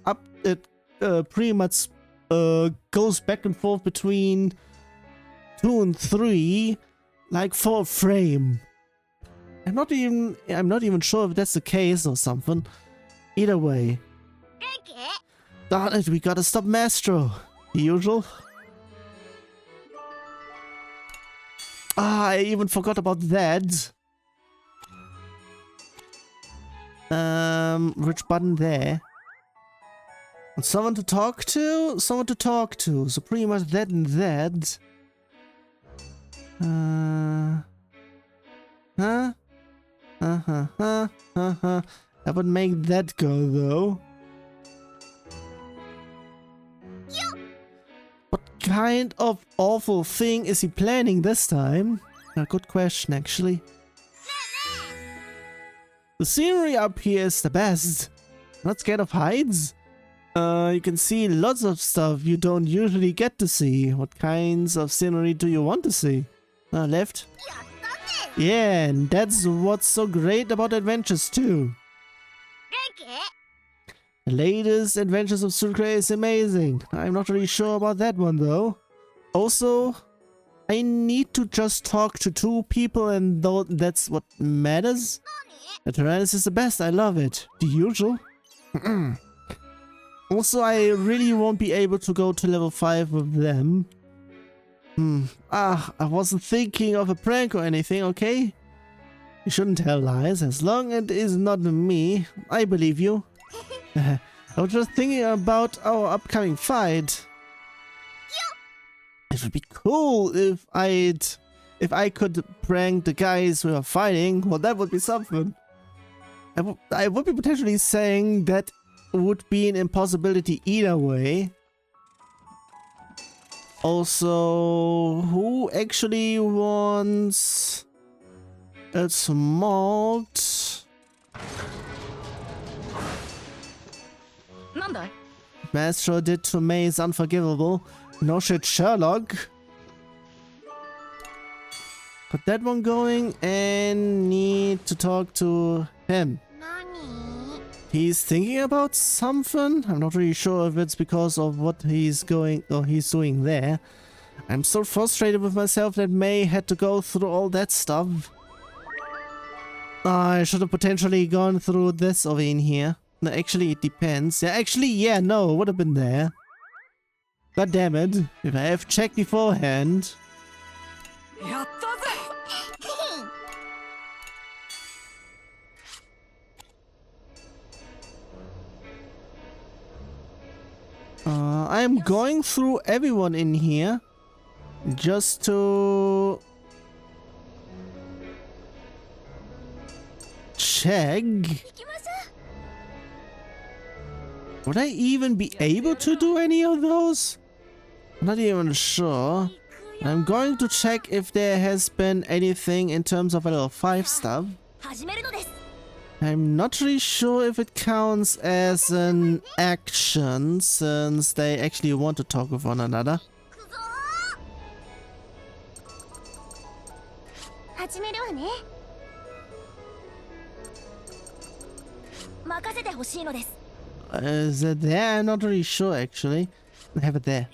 pretty much goes back and forth between 2 and 3, like for a frame. I'm not even sure if that's the case or something. Either way. Darn it, we gotta stop Maestro. The usual. I even forgot about that. Which button there? And someone to talk to? Someone to talk to. So pretty much that and that. I would make that go though. What kind of awful thing is he planning this time? A good question, actually. The scenery up here is the best. Not scared of heights? You can see lots of stuff you don't usually get to see. What kinds of scenery do you want to see? Left? Yeah, and that's what's so great about adventures too. The latest Adventures of Sucre is amazing. I'm not really sure about that one though. Also, I need to just talk to 2 people and that's what matters. The Tyrannus is the best, I love it. The usual. Also, I really won't be able to go to level 5 with them. I wasn't thinking of a prank or anything, okay? You shouldn't tell lies. As long as it is not me, I believe you. I was just thinking about our upcoming fight. It would be cool if I could prank the guys we are fighting. Well, that would be something. I would be potentially saying that would be an impossibility either way. Also, who actually wants a smalt? Maestro did to May is unforgivable. No shit, Sherlock. Got that one going and need to talk to him. He's thinking about something. I'm not really sure if it's because of what he's doing there. I'm so frustrated with myself that May had to go through all that stuff. I should have potentially gone through this over in here. No, actually it depends. Yeah, no, it would have been there. God damn it. If I have checked beforehand. I'm going through everyone in here just to check. Would I even be able to do any of those? I'm not even sure. I'm going to check if there has been anything in terms of level 5 stuff. I'm not really sure if it counts as an action, since they actually want to talk with one another. Is it there? I'm not really sure actually. Have it there.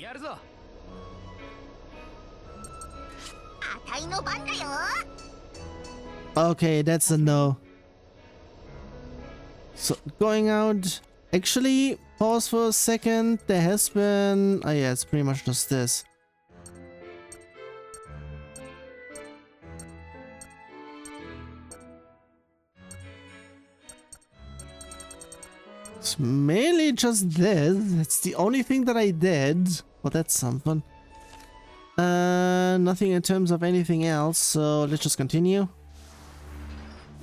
Okay, that's a no. So, going out... Actually, pause for a second. There has been... Oh yeah, it's pretty much just this. It's mainly just this. It's the only thing that I did. Well, that's something. Nothing in terms of anything else, so let's just continue.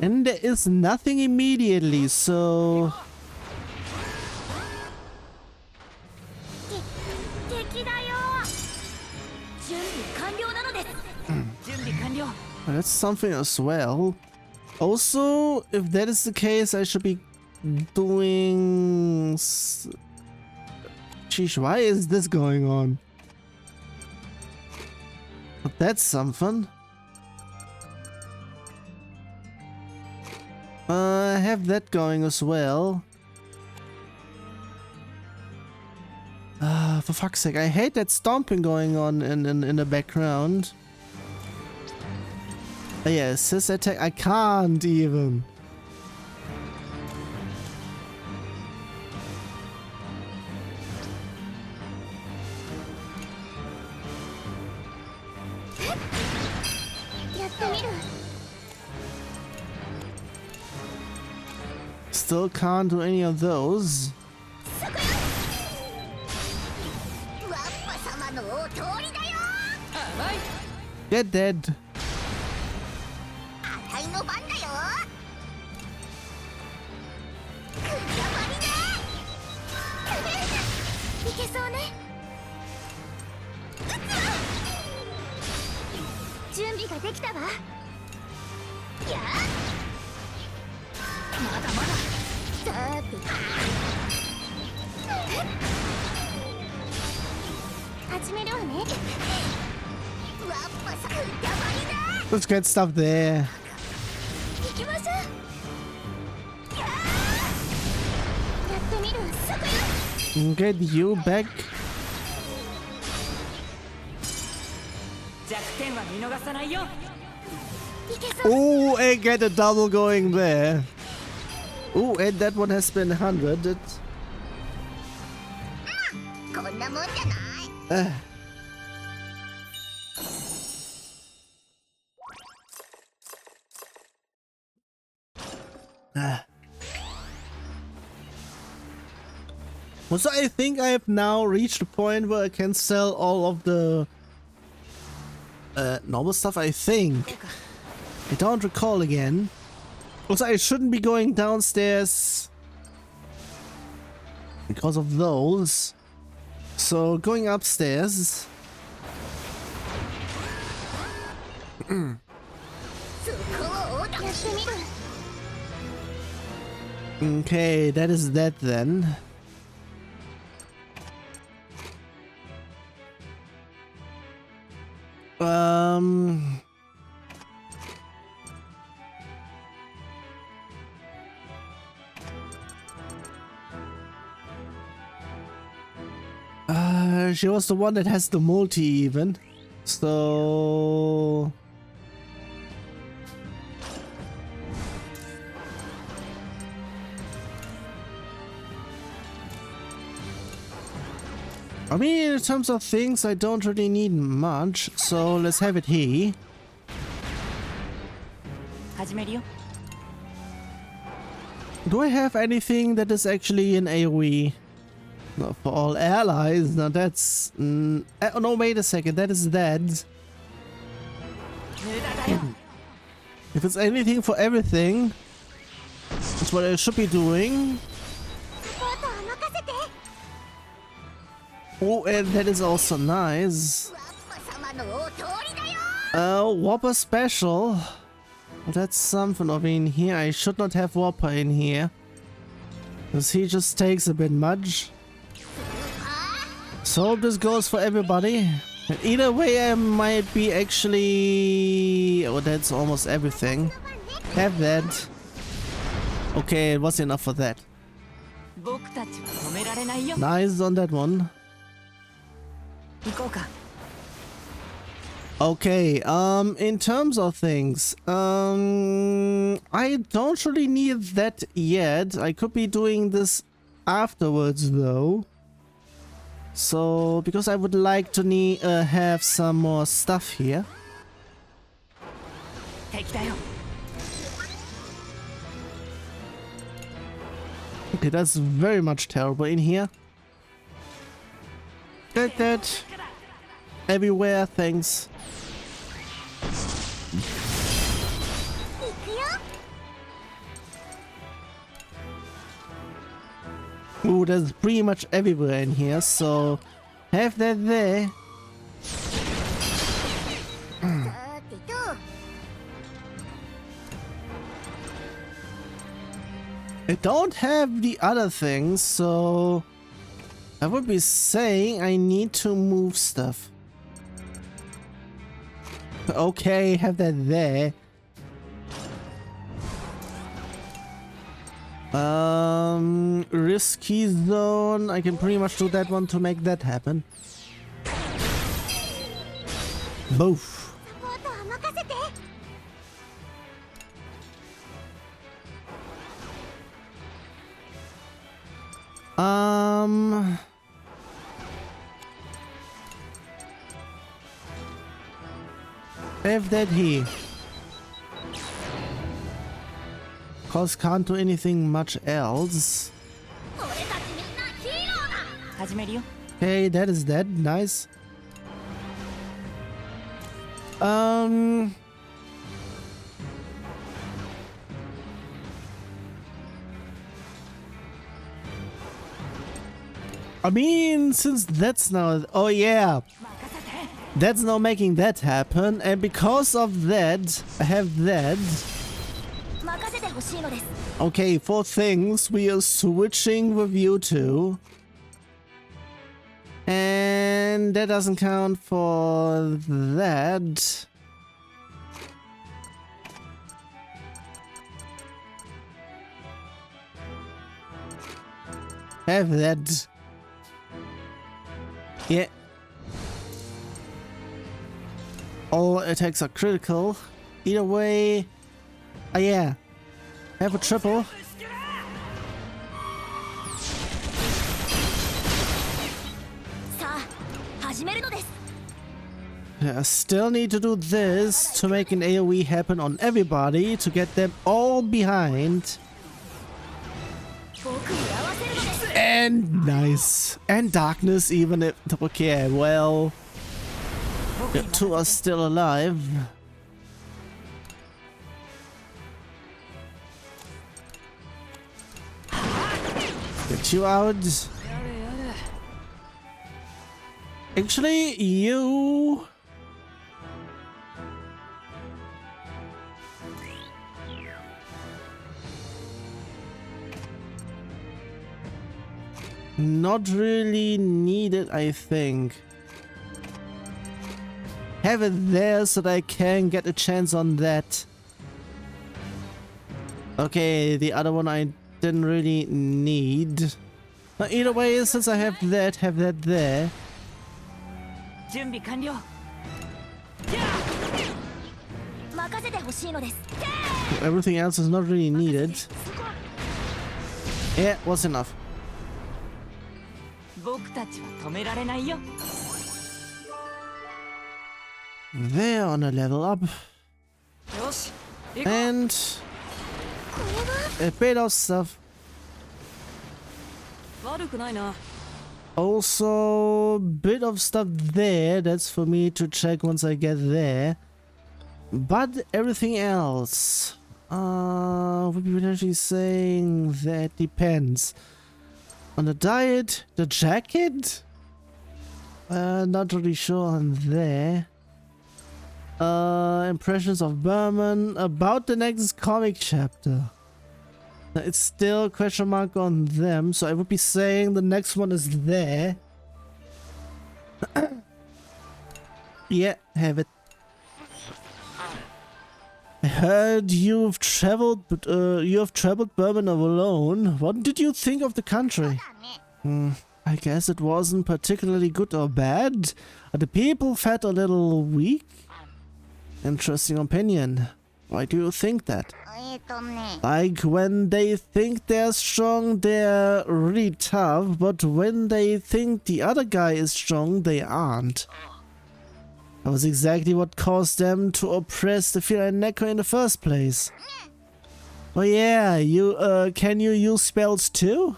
And there is nothing immediately, so... That's something as well. Also, if that is the case, I should be doing... Sheesh, why is this going on? But that's something. I have that going as well. For fuck's sake, I hate that stomping going on in the background. Oh yeah, assist attack, I can't even. Still can't do any of those. Get dead. Let's get stuff there. Get you back. Oh, and get a double going there. Oh, and that one has been 100. So I think I have now reached the point where I can sell all of the normal stuff, I think. I don't recall again. Also, I shouldn't be going downstairs because of those. So, going upstairs. Okay, that is that then. She was the one that has the multi even. So... I mean, in terms of things, I don't really need much, so let's have it here. Do I have anything that is actually in AoE? No, for all allies? Now that's... oh no, wait a second, that is that. If it's anything for everything, that's what I should be doing. Oh, and that is also nice. Whopper special. That's something. I mean, here I should not have Whopper in here, because he just takes a bit much. So this goes for everybody. And either way, I might be actually... Oh, that's almost everything. Have that. Okay, it was enough for that. Nice on that one. Okay, in terms of things, I don't really need that yet. I could be doing this afterwards though. So, because I would like to have some more stuff here. Okay, that's very much terrible in here. That. Everywhere, thanks. Ooh, there's pretty much everywhere in here, so have that there. I don't have the other things, so I would be saying I need to move stuff. Okay, have that there. Risky zone. I can pretty much do that one to make that happen. Both. Have that here. Cause can't do anything much else. Okay, that is that. Nice. I mean, since that's now... Oh yeah! That's now making that happen, and because of that, I have that. Okay, for things, we are switching with you two. And that doesn't count for that. Have that. Yeah. All attacks are critical. Either way... Oh yeah. Have a triple. I still need to do this to make an AoE happen on everybody to get them all behind. And nice. And darkness, even if... Okay, well... The two are still alive. Get you out. Actually, you... Not really needed, I think. Have it there so that I can get a chance on that. Okay, the other one I didn't really need. But either way, since I have that there. Everything else is not really needed. Yeah, was enough. They're on a level up. And a bit of stuff. Also, bit of stuff there. That's for me to check once I get there. But everything else, would be potentially saying that depends on the diet, the jacket. Not really sure on there. Impressions of Berman about the next comic chapter. It's still question mark on them, so I would be saying the next one is there. Yeah, have it. I heard you've traveled, but you have traveled Berman alone. What did you think of the country? I guess it wasn't particularly good or bad. The people felt a little weak. Interesting opinion. Why do you think that? Like when they think they're strong, they're really tough, but when they think the other guy is strong, they aren't. That was exactly what caused them to oppress the feline Neko in the first place. Oh yeah, can you use spells too?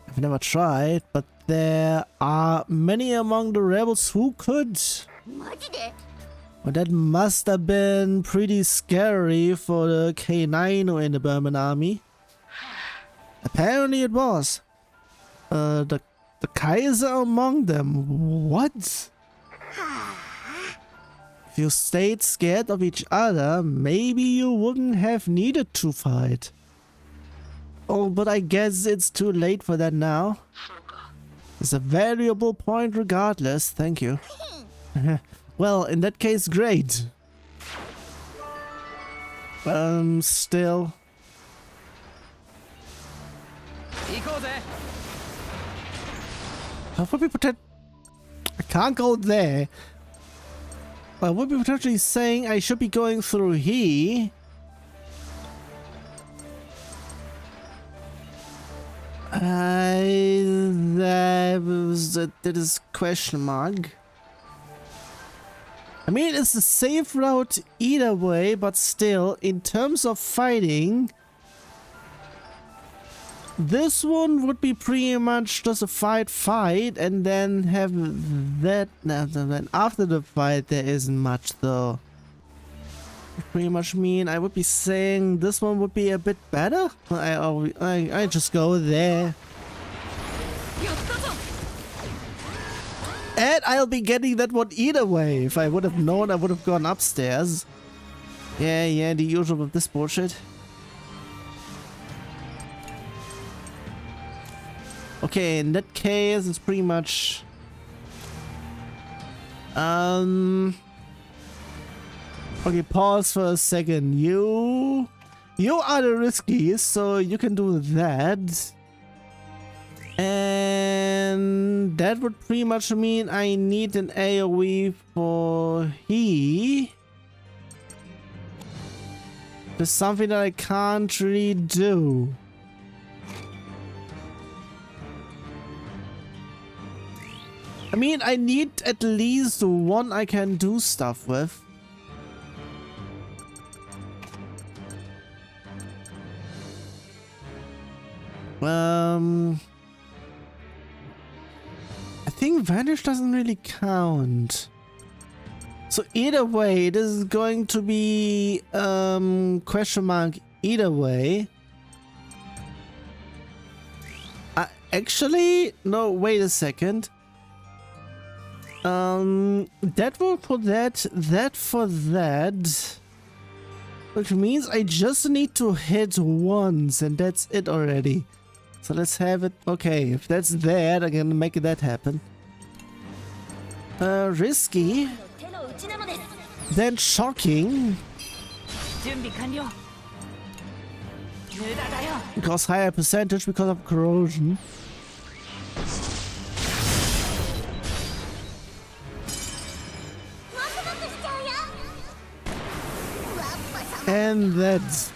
I've never tried, but there are many among the rebels who could. Well, that must have been pretty scary for the K9 in the Burman army. Apparently it was. The Kaiser among them. What? If you stayed scared of each other, maybe you wouldn't have needed to fight. Oh, but I guess it's too late for that now. It's a valuable point regardless, thank you. Well, in that case, great. Still. I would be I can't go there. I would be potentially saying I should be going through here. That is question mark. I mean, it's the safe route either way, but still, in terms of fighting, this one would be pretty much just a fight, and then have that. Then after the fight, there isn't much though. Pretty much mean I would be saying this one would be a bit better. I just go there. And I'll be getting that one either way. If I would have known, I would have gone upstairs. Yeah, the usual with this bullshit. Okay, in that case, it's pretty much... Okay, pause for a second. You are the riskiest, so you can do that. And that would pretty much mean I need an AoE for he. There's something that I can't really do. I mean, I need at least one I can do stuff with. I think Vanish doesn't really count. So either way, this is going to be question mark either way. Actually, no, wait a second. That will for that, that for that. Which means I just need to hit once and that's it already. So let's have it. Okay, if that's that, I'm gonna make that happen. Risky. Then shocking. Because higher percentage because of corrosion. And that's...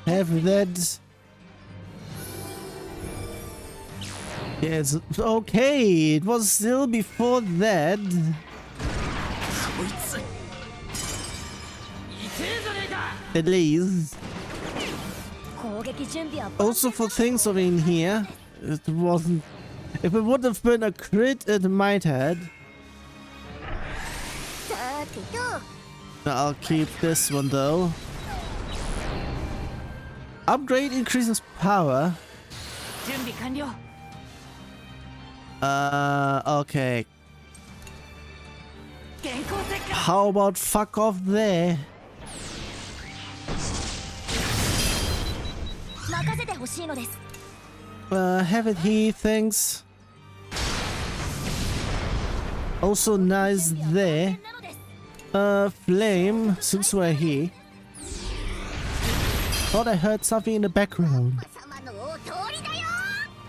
Have that... Yes, okay, it was still before that. At least. Also for things over in here, it wasn't... If it would have been a crit, it might have. I'll keep this one though. Upgrade increases power. Okay. How about fuck off there? Have it here, thanks. Also nice there. Flame, since we're here. Thought I heard something in the background.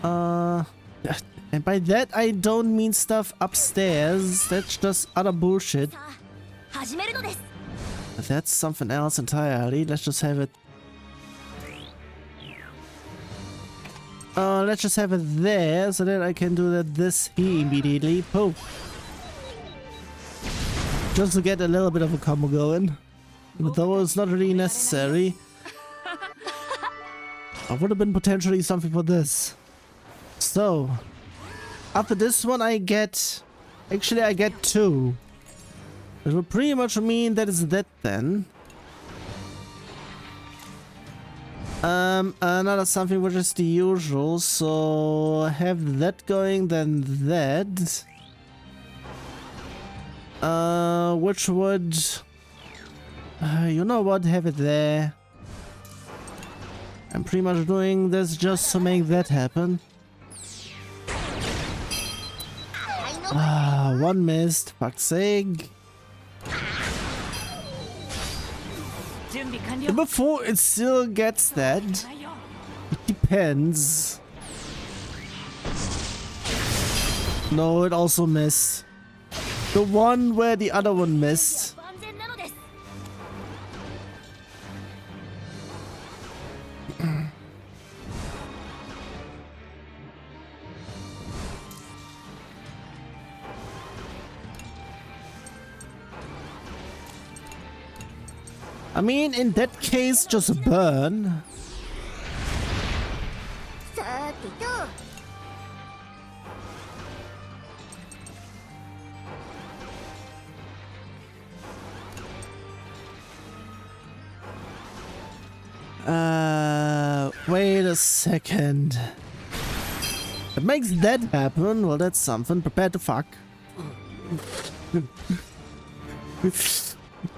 And by that I don't mean stuff upstairs. That's just utter bullshit. That's something else entirely. Let's just have it. Let's just have it there so that I can do this here immediately. Poof. Just to get a little bit of a combo going. But though it's not really necessary. I would have been potentially something for this. So, after this one I get... Actually I get 2. It would pretty much mean that it's that then. Another something which is the usual, so have that going, then that. Which would... you know what, have it there. I'm pretty much doing this just to make that happen. One missed, fuck's sake. Before it still gets that. It depends. No, it also missed. The one where the other one missed. I mean, in that case, just burn. Wait a second. It makes that happen. Well, that's something. Prepare to fuck.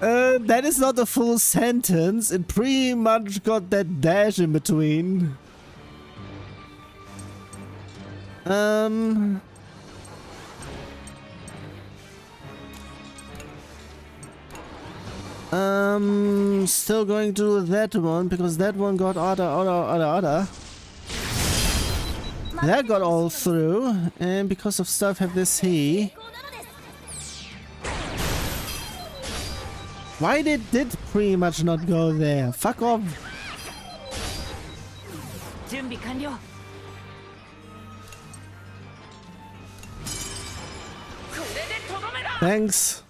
That is not a full sentence. It pretty much got that dash in between. Still going to do that one because that one got other. That got all through, and because of stuff have this here. Why did it pretty much not go there? Fuck off. Thanks.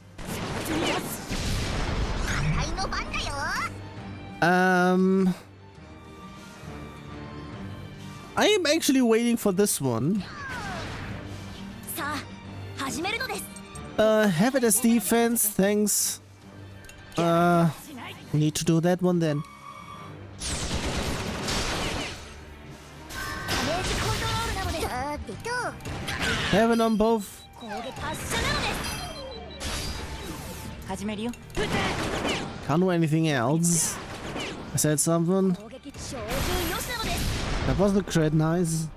I am actually waiting for this one. Have it as defense, thanks. Need to do that one then. Have it on both. Can't do anything else. I said something. That wasn't crit, nice.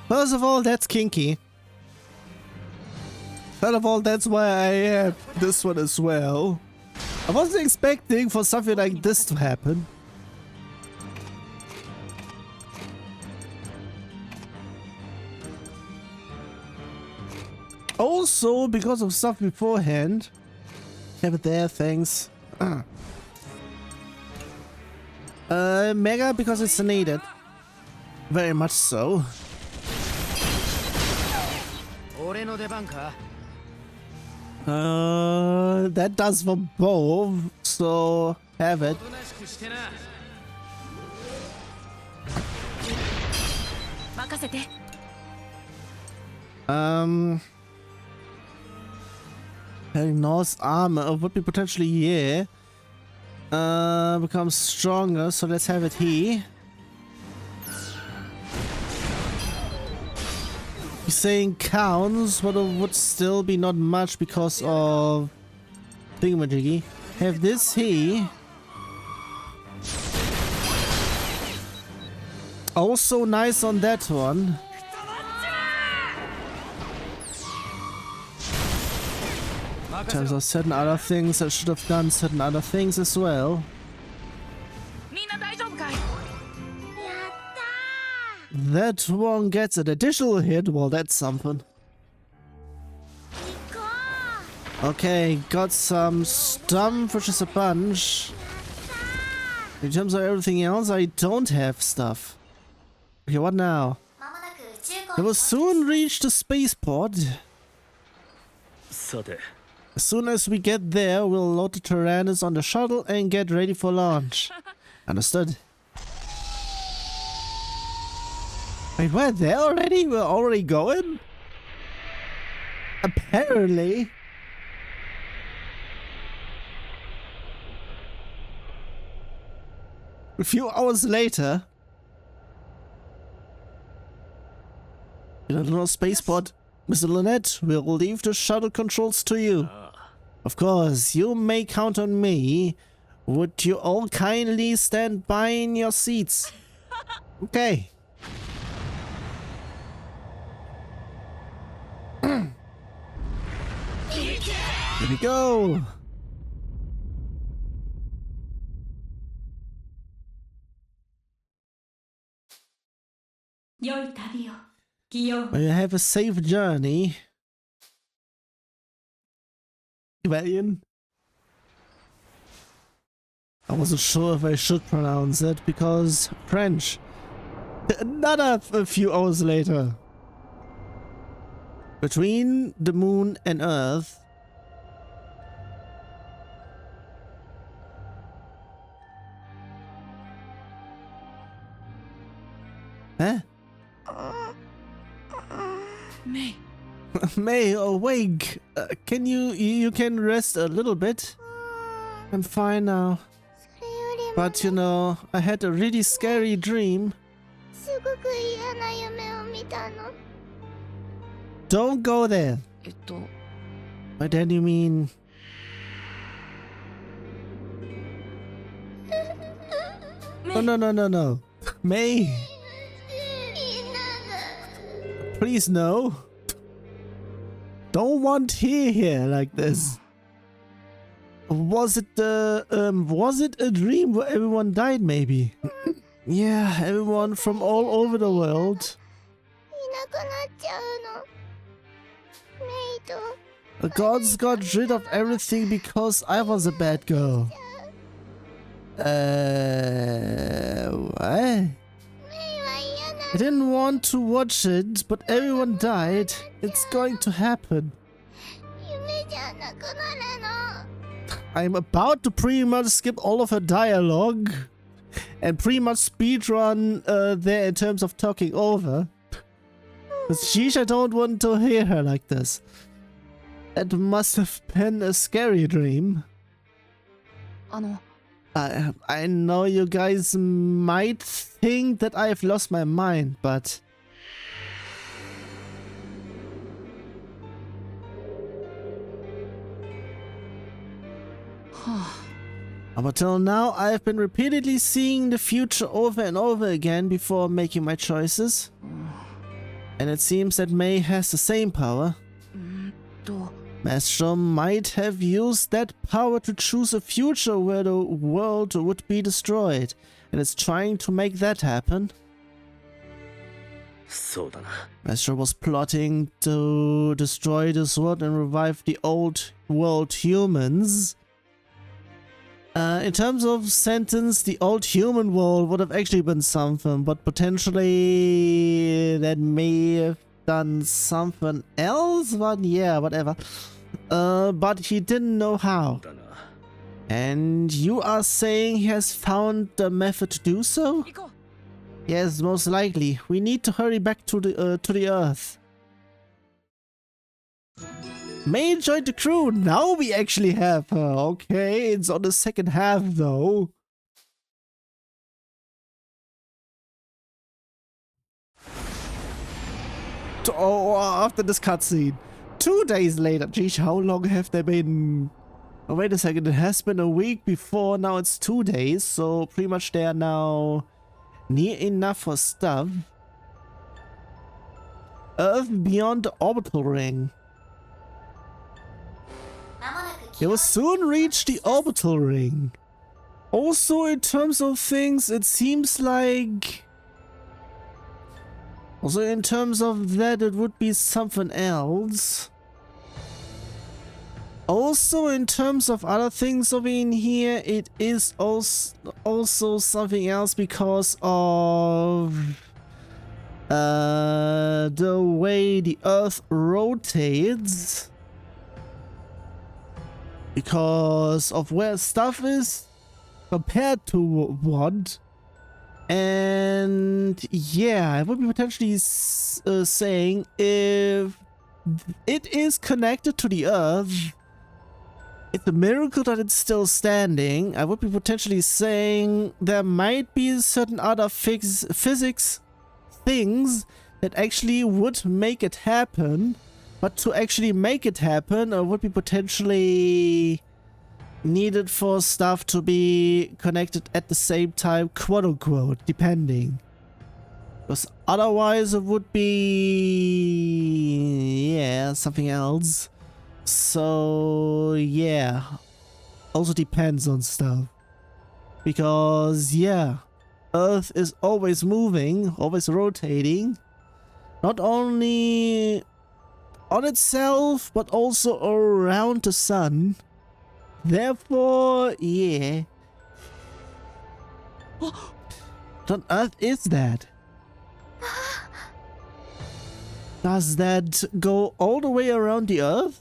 First of all, that's kinky. Third of all, that's why I have this one as well. I wasn't expecting for something like this to happen. Also, because of stuff beforehand. Have it there, thanks. Mega because it's needed. Very much so. That does for both, so have it. Having Norse armor would be potentially, yeah. becomes stronger, so let's have it here. He's saying counts, but it would still be not much because of thingamajiggy. Have this here. Also nice on that one. In terms of certain other things, I should have done certain other things as well. That one gets an additional hit. Well, that's something. Okay, got some stuff, which is a bunch. In terms of everything else, I don't have stuff. Okay, what now? We will soon reach the spaceport. As soon as we get there, we'll load the Tyrannus on the shuttle and get ready for launch. Understood. Wait, we're there already? We're already going? Apparently. A few hours later. In a little spaceport, Mr. Lynette, we'll leave the shuttle controls to you. Of course, you may count on me. Would you all kindly stand by in your seats? Okay. Here we go. May you have a safe journey. Rebellion. I wasn't sure if I should pronounce it because French. Another a few hours later. Between the moon and Earth. Huh? May. May, awake. Can you can rest a little bit? I'm fine now. But you know, I had a really scary dream. Don't go there. By then you mean... No. May. Please no. Don't want here like this. Was it a dream where everyone died maybe? Yeah, everyone from all over the world. The gods got rid of everything because I was a bad girl. What? I didn't want to watch it, but everyone died. It's going to happen. I'm about to pretty much skip all of her dialogue and pretty much speedrun there in terms of talking over. But sheesh, I don't want to hear her like this. It must have been a scary dream. I know you guys might think that I've lost my mind, but... Up until now, I've been repeatedly seeing the future over and over again before making my choices. And it seems that May has the same power. Maestro might have used that power to choose a future where the world would be destroyed, and is trying to make that happen. Maestro was plotting to destroy this world and revive the old world humans. In terms of sentence, the old human world would have actually been something, but potentially that may have done something else, but yeah, whatever. But he didn't know how. And you are saying he has found the method to do so? Yes, most likely. We need to hurry back to the Earth. May joined the crew. Now we actually have her. Okay, it's on the second half though. Oh, after this cutscene. 2 days later. Geez, how long have they been? Oh, wait a second. It has been a week before. Now it's 2 days. So pretty much they are now near enough for stuff. Earth beyond the orbital ring. They will soon reach the orbital ring. Also, in terms of things, it seems like... Also, in terms of that, it would be something else. Also, in terms of other things over in here, it is also something else because of the way the Earth rotates. Because of where stuff is compared to what. And yeah, I would be potentially saying if it is connected to the Earth, it's a miracle that it's still standing. I would be potentially saying there might be certain other physics things that actually would make it happen. But to actually make it happen, would be potentially needed for stuff to be connected at the same time, quote unquote, depending. Because otherwise it would be... yeah, something else. So, yeah. Also depends on stuff. Because, yeah, Earth is always moving, always rotating. Not only on itself, but also around the sun. Therefore, yeah. What on earth is that? Does that go all the way around the Earth?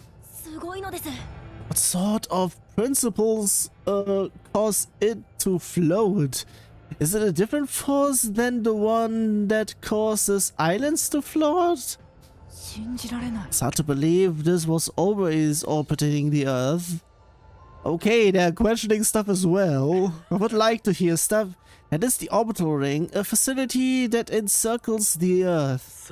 What sort of principles cause it to float? Is it a different force than the one that causes islands to float? It's hard to believe this was always orbiting the Earth. Okay, they're questioning stuff as well. I would like to hear stuff. That is the orbital ring, a facility that encircles the Earth.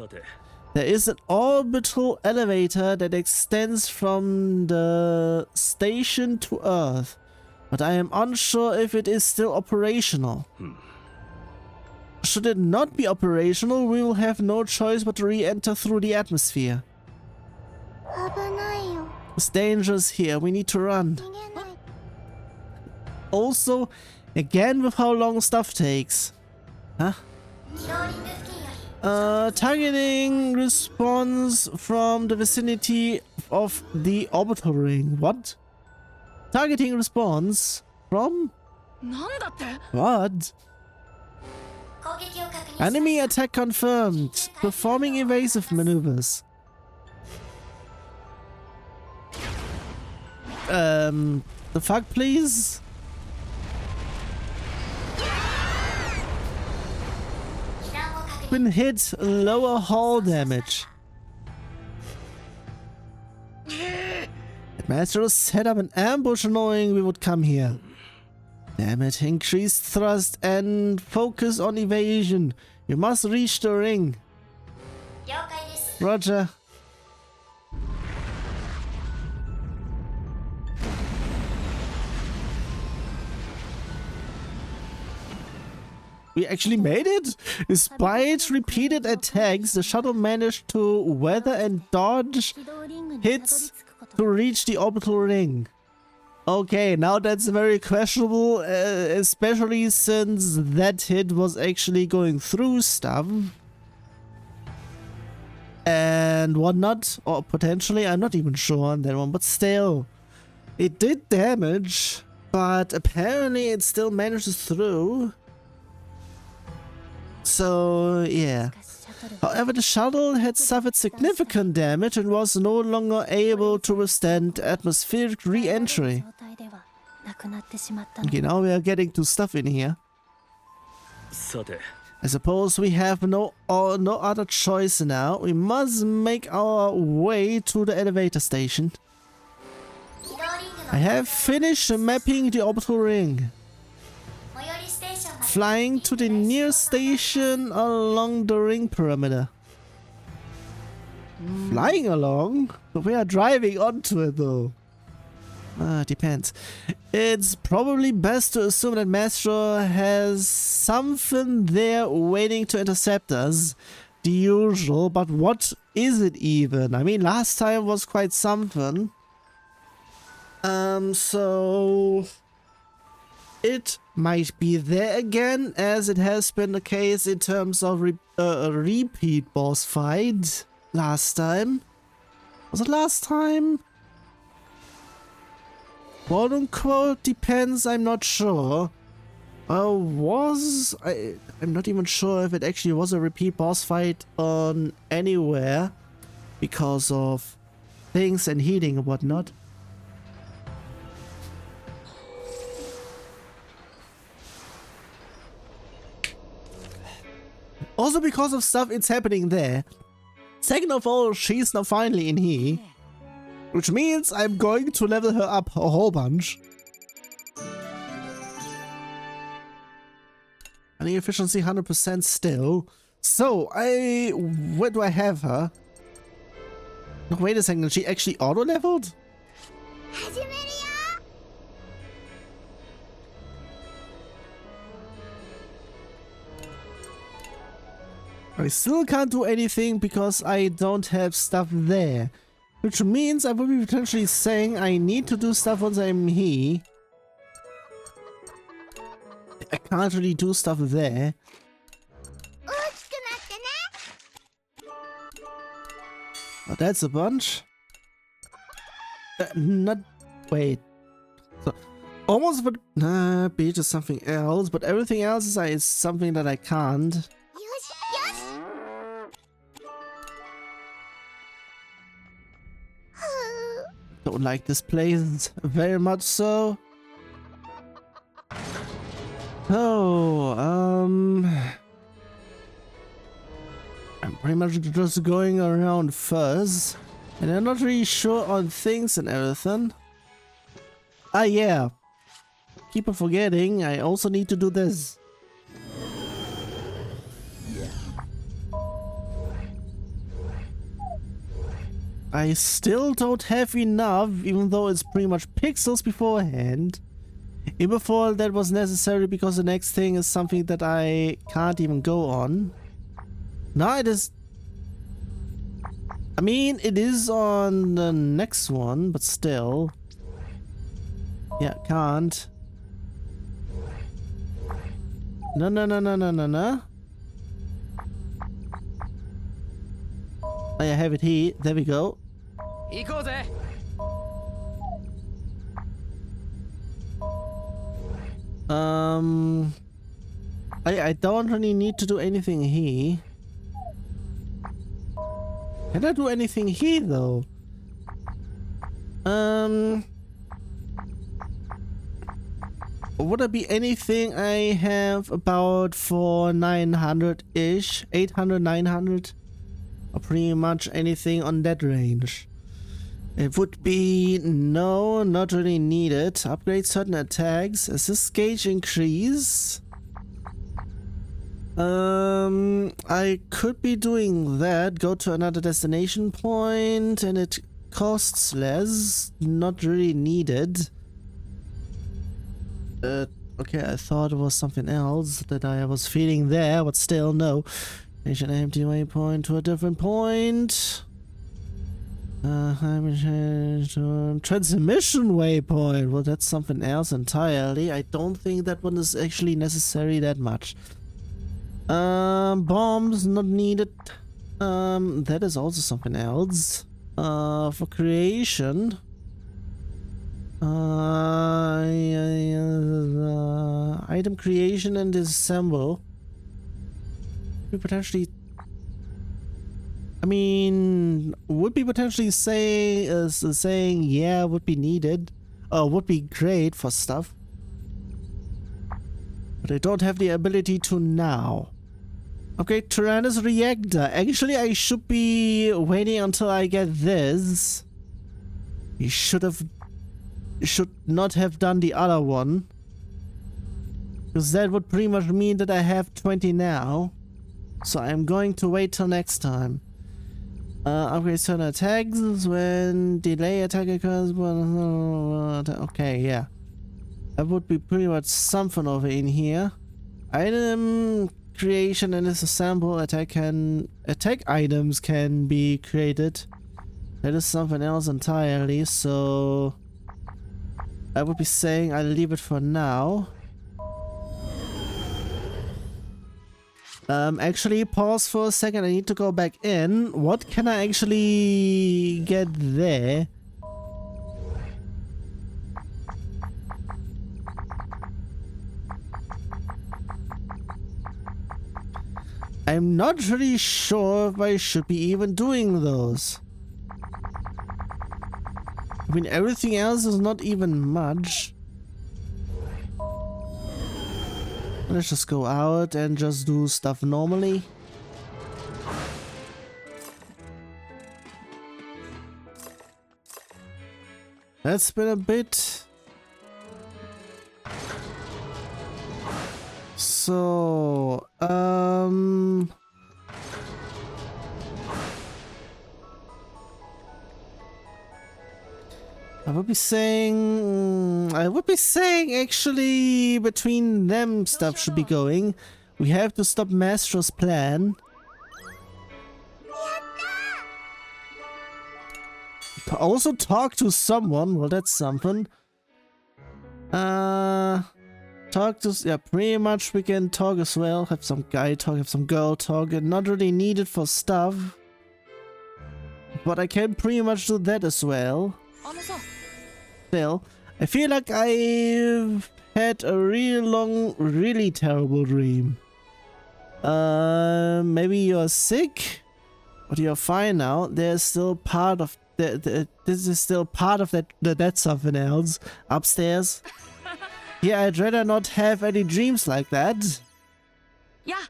There is an orbital elevator that extends from the station to Earth, but I am unsure if it is still operational. Should it not be operational, we will have no choice but to re-enter through the atmosphere. It's dangerous here, we need to run. Also, again with how long stuff takes. Huh? Targeting response from the vicinity of the orbital ring. What? Targeting response from? What? Enemy attack confirmed. Performing evasive maneuvers. The fuck, please? Been hit, lower hull damage. Master set up an ambush knowing we would come here. Damn it, increased thrust and focus on evasion. You must reach the ring. Roger. We actually made it? Despite repeated attacks, the shuttle managed to weather and dodge hits to reach the orbital ring. Okay, now that's very questionable, especially since that hit was actually going through stuff. And whatnot, or potentially, I'm not even sure on that one, but still. It did damage, but apparently it still manages through. So, yeah. However, the shuttle had suffered significant damage and was no longer able to withstand atmospheric re-entry. Okay, now we are getting to stuff in here. I suppose we have no other choice now. We must make our way to the elevator station. I have finished mapping the orbital ring. Flying to the nearest station along the ring perimeter. Flying along? We are driving onto it though. Depends. It's probably best to assume that Maestro has something there waiting to intercept us. The usual, but what is it even? I mean, last time was quite something. So it might be there again, as it has been the case in terms of a repeat boss fight last time. Was it last time? Quote unquote, depends, I'm not sure. I'm not even sure if it actually was a repeat boss fight on anywhere because of things and healing and whatnot. Also because of stuff it's happening there. Second of all, she's now finally in here. Which means I'm going to level her up a whole bunch. Any efficiency 100% still. So, where do I have her? No, wait a second, she actually auto-leveled? I still can't do anything because I don't have stuff there. Which means I will be potentially saying I need to do stuff once I'm here. I can't really do stuff there. Oh, that's a bunch. Wait. So, almost, but beach is something else. But everything else is something that I can't. Don't like this place very much so. Oh, I'm pretty much just going around first, and I'm not really sure on things and everything. Ah, yeah. Keep on forgetting, I also need to do this. I still don't have enough, even though it's pretty much pixels beforehand. Even before that was necessary because the next thing is something that I can't even go on. Now it is... I mean, it is on the next one, but still. Yeah, can't. No. I have it here. There we go. I don't really need to do anything here. Can I do anything here though? Would there be anything I have about for 900-ish? 800, 900? Or pretty much anything on that range. It would be no, not really needed. Upgrade certain attacks. Assist gauge increase. I could be doing that. Go to another destination point and it costs less. Not really needed. Okay, I thought it was something else that I was feeling there, but still no. Change an empty waypoint to a different point. Transmission waypoint. Well, that's something else entirely. I don't think that one is actually necessary that much. Bombs not needed. That is also something else. For creation. Item creation and disassemble. We potentially, I mean, would be potentially saying yeah, would be needed, would be great for stuff, but I don't have the ability to now. Okay, Tyrannus Reactor. Actually, I should be waiting until I get this. You should not have done the other one. Because that would pretty much mean that I have 20 now. So I'm going to wait till next time. Upgrade certain attacks when delay attack occurs. Okay, yeah. That would be pretty much something over in here. Item creation and as a sample attack items can be created. That is something else entirely, so I would be saying I'll leave it for now. Actually, pause for a second. I need to go back in. What can I actually get there? I'm not really sure if I should be even doing those. I mean, everything else is not even much. Let's just go out and just do stuff normally. That's been a bit. So, I would be saying actually between them stuff should be going. We have to stop Mastro's plan. Also talk to someone. Well, that's something. Talk to, yeah, pretty much we can talk as well. Have some guy talk, have some girl talk, and not really needed for stuff. But I can pretty much do that as well. Still, I feel like I've had a really long, really terrible dream. Maybe you're sick, but you're fine now. There's still part of this is still part of that's something else upstairs. Yeah, I'd rather not have any dreams like that. Yeah.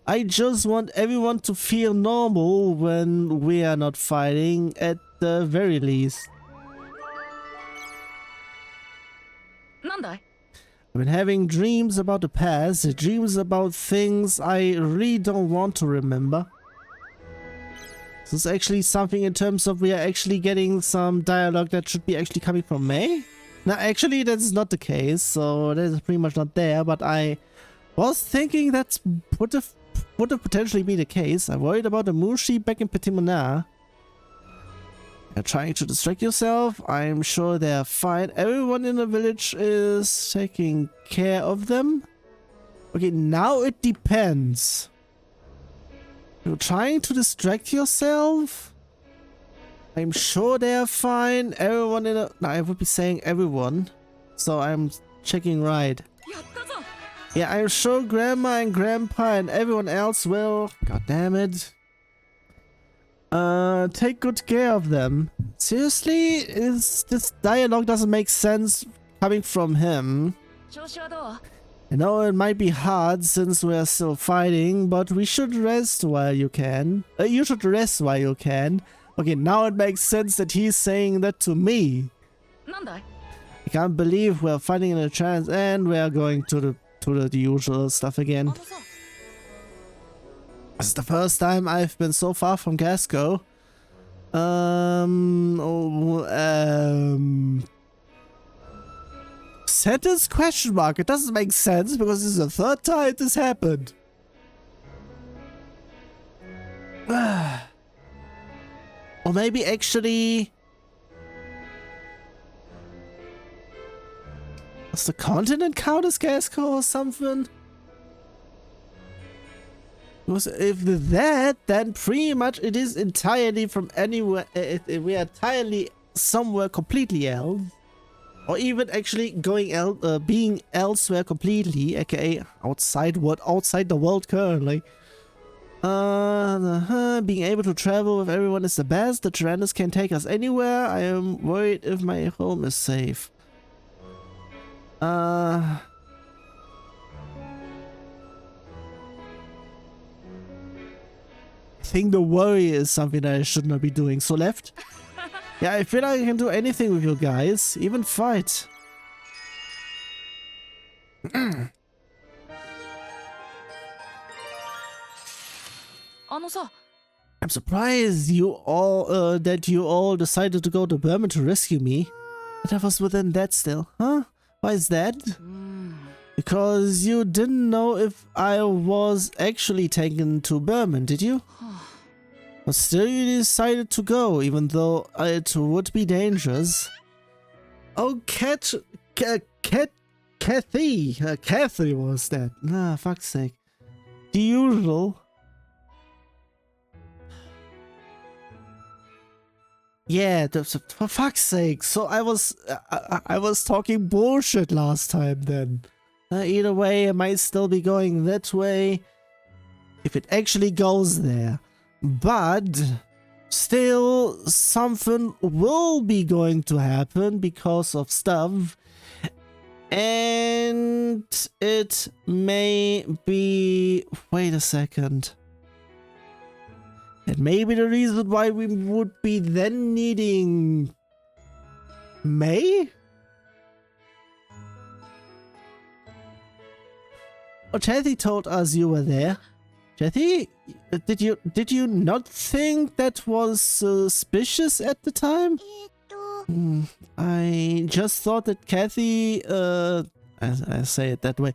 I just want everyone to feel normal when we are not fighting, at the very least. I've been having dreams about the past, dreams about things I really don't want to remember. This is actually something in terms of we are actually getting some dialogue that should be actually coming from May. Now, actually, that is not the case, so that is pretty much not there, but I was thinking that would have potentially be the case. I'm worried about the Mushi back in Petit Monar. You're trying to distract yourself. I'm sure they're fine. Everyone in the village is taking care of them. Okay, now it depends. You're trying to distract yourself? I'm sure they're fine. Everyone in the... No, I would be saying everyone. So I'm checking right. Yeah, I'm sure Grandma and Grandpa and everyone else will... God damn it. Take good care of them. Seriously? This dialogue doesn't make sense coming from him. I know it might be hard since we're still fighting, but we should rest while you can. You should rest while you can. Okay, now it makes sense that he's saying that to me. I can't believe we're fighting in a trance and we're going to the usual stuff again. This is the first time I've been so far from Gasco. Sentence question mark. It doesn't make sense because this is the third time this happened. Or maybe actually... Does the continent count as Gasco or something? Because if that, then pretty much it is entirely from anywhere. We are entirely somewhere completely else. Or even actually going being elsewhere completely, aka outside the world currently. Being able to travel with everyone is the best. The Tyrannus can take us anywhere. I am worried if my home is safe. think the worry is something that I should not be doing. So left. Yeah, I feel like I can do anything with you guys, even fight. I'm surprised you all that you all decided to go to Berman to rescue me. But I was within that still, huh? Why is that? Because you didn't know if I was actually taken to Berman, did you? But still you decided to go, even though it would be dangerous. Oh, Kathy was that. Nah, fuck's sake. The usual. Yeah, for fuck's sake. So I was talking bullshit last time then. Either way, I might still be going that way if it actually goes there. But still, something will be going to happen because of stuff. And it may be... Wait a second. It may be the reason why we would be then needing... May? Oh, Kathy told us you were there. Kathy, did you not think that was suspicious at the time? I just thought that Kathy, I say it that way,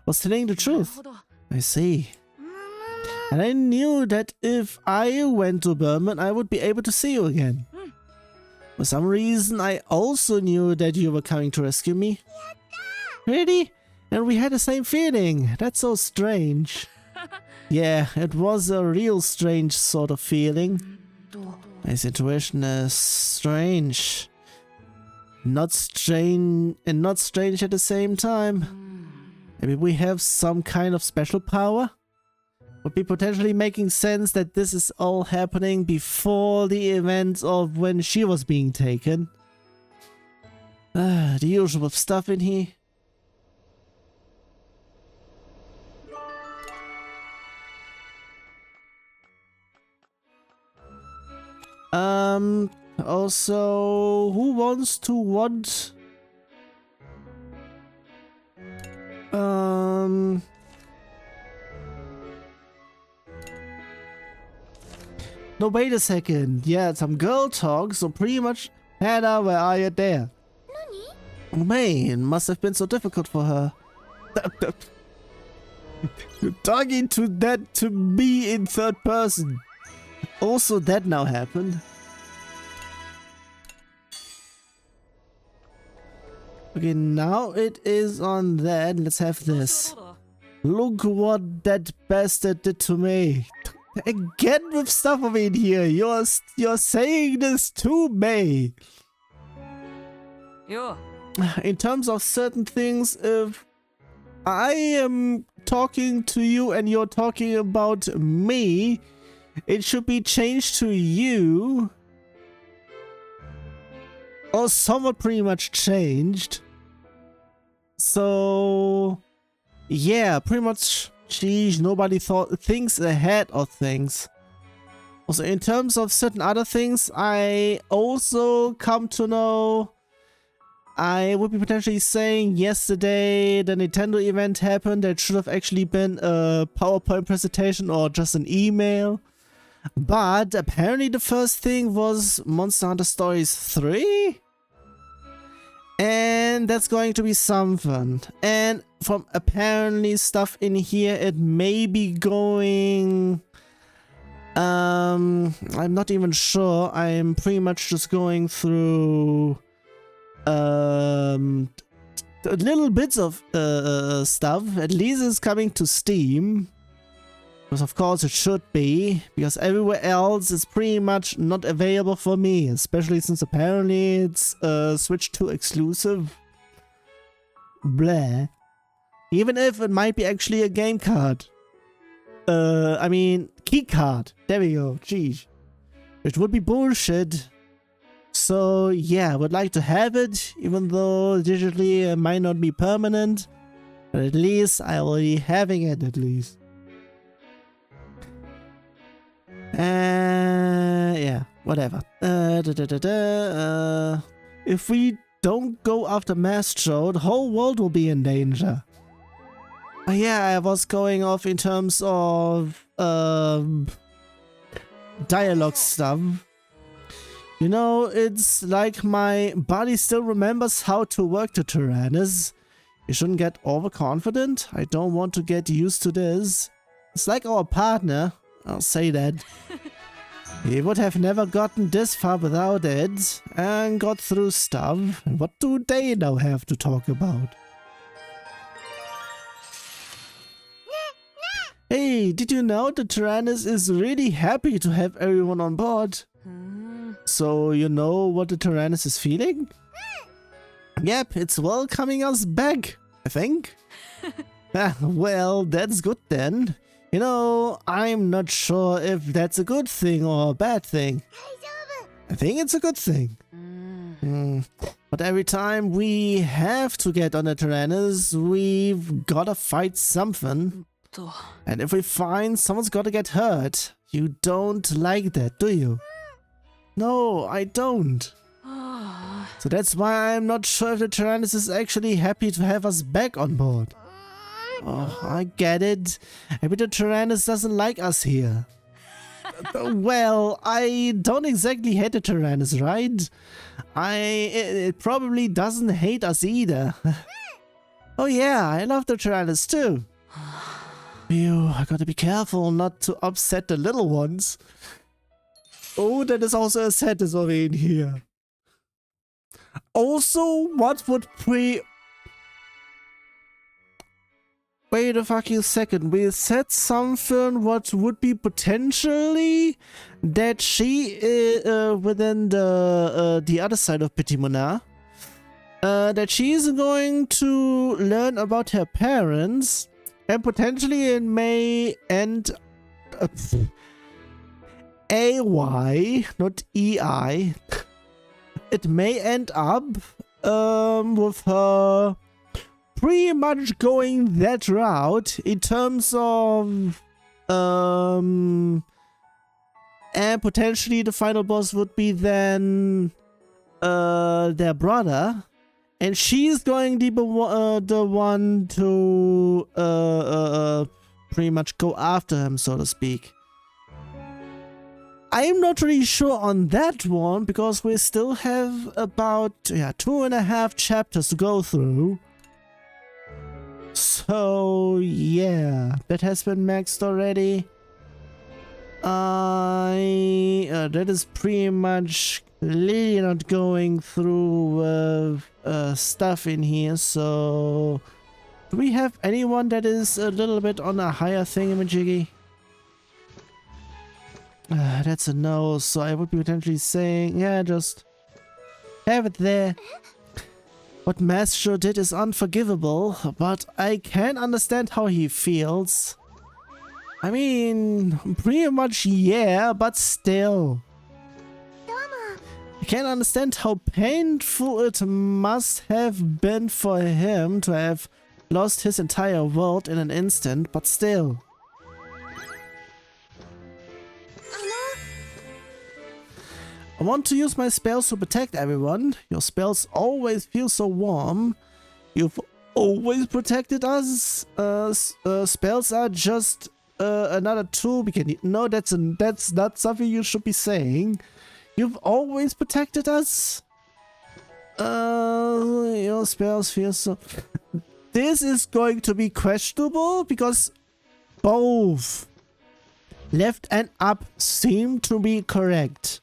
was telling the truth. I see. And I knew that if I went to Berman, I would be able to see you again. For some reason, I also knew that you were coming to rescue me. Really? And we had the same feeling. That's so strange. Yeah, it was a real strange sort of feeling. My situation is strange. Not strange and not strange at the same time. Maybe we have some kind of special power? Would be potentially making sense that this is all happening before the events of when she was being taken. The usual stuff in here. Also, who wants to what? No, wait a second. Yeah, some girl talk, so pretty much, Hannah, where are you there? Oh man, must have been so difficult for her. You're talking to me in third person. Also, that now happened. Okay, now it is on that. Let's have this. Look what that bastard did to me. Again with stuff of in here. You're saying this to me. Yeah. In terms of certain things, if I am talking to you and you're talking about me, it should be changed to you. Or somewhat pretty much changed. So yeah, pretty much, geez, nobody thinks ahead of things. Also, in terms of certain other things, I also come to know, I would be potentially saying yesterday the Nintendo event happened. That should have actually been a PowerPoint presentation or just an email. But apparently the first thing was Monster Hunter Stories 3? And that's going to be something. And from apparently stuff in here, it may be going... I'm not even sure. I'm pretty much just going through... little bits of stuff. At least it's coming to Steam. Because of course it should be, because everywhere else is pretty much not available for me, especially since apparently it's Switch 2 exclusive. Blah. Even if it might be actually a game card. I mean, key card. There we go. Geez. It would be bullshit. So yeah, I would like to have it, even though digitally it might not be permanent. But at least I will be having it at least. Yeah, whatever. If we don't go after Maestro, the whole world will be in danger. Yeah, I was going off in terms of dialogue stuff. You know, it's like my body still remembers how to work the Tyrannus. You shouldn't get overconfident. I don't want to get used to this. It's like our partner. I'll say that. He would have never gotten this far without it and got through stuff. And what do they now have to talk about? Hey, did you know the Tyrannus is really happy to have everyone on board? So you know what the Tyrannus is feeling? Yep, it's welcoming us back, I think. Well, that's good then. You know, I'm not sure if that's a good thing or a bad thing. I think it's a good thing. But every time we have to get on the Tyrannus, we've gotta fight something. And if we find someone's gotta get hurt, you don't like that, do you? No, I don't. So that's why I'm not sure if the Tyrannus is actually happy to have us back on board. Oh, I get it. Maybe the Tyrannus doesn't like us here. Well, I don't exactly hate the Tyrannus, right? It probably doesn't hate us either. Oh yeah, I love the Tyrannus too. Phew, I gotta be careful not to upset the little ones. Oh, that is also a sentence over in here. Also, what would Wait a fucking second, we said something what would be potentially that she within the other side of Petit Monin, that she's going to learn about her parents, and potentially it may end AY, not EI. It may end up with her pretty much going that route in terms of and potentially the final boss would be then their brother, and she's going to be the one to pretty much go after him, so to speak. I'm not really sure on that one because we still have about 2.5 chapters to go through. So yeah, that has been maxed already. That is pretty much clearly not going through stuff in here. So do we have anyone that is a little bit on a higher thingamajiggy? That's a no, so I would be potentially saying, yeah, just have it there. What Maestro did is unforgivable, but I can understand how he feels. I mean, pretty much yeah, but still. I can understand how painful it must have been for him to have lost his entire world in an instant, but still. I want to use my spells to protect everyone. Your spells always feel so warm. You've always protected us. Spells are just another tool we can use. No, that's not something you should be saying. You've always protected us. Your spells feel so... This is going to be questionable because both left and up seem to be correct.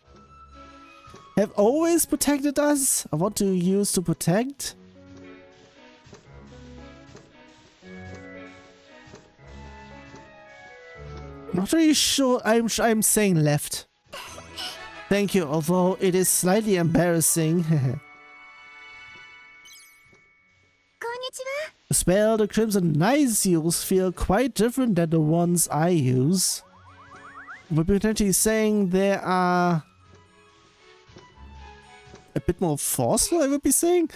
Have always protected us. I want to use to protect. Not really sure. I'm saying left. Thank you, although it is slightly embarrassing. The spell the Crimson Knights use feel quite different than the ones I use. We're potentially saying there are a bit more forceful, I would be saying.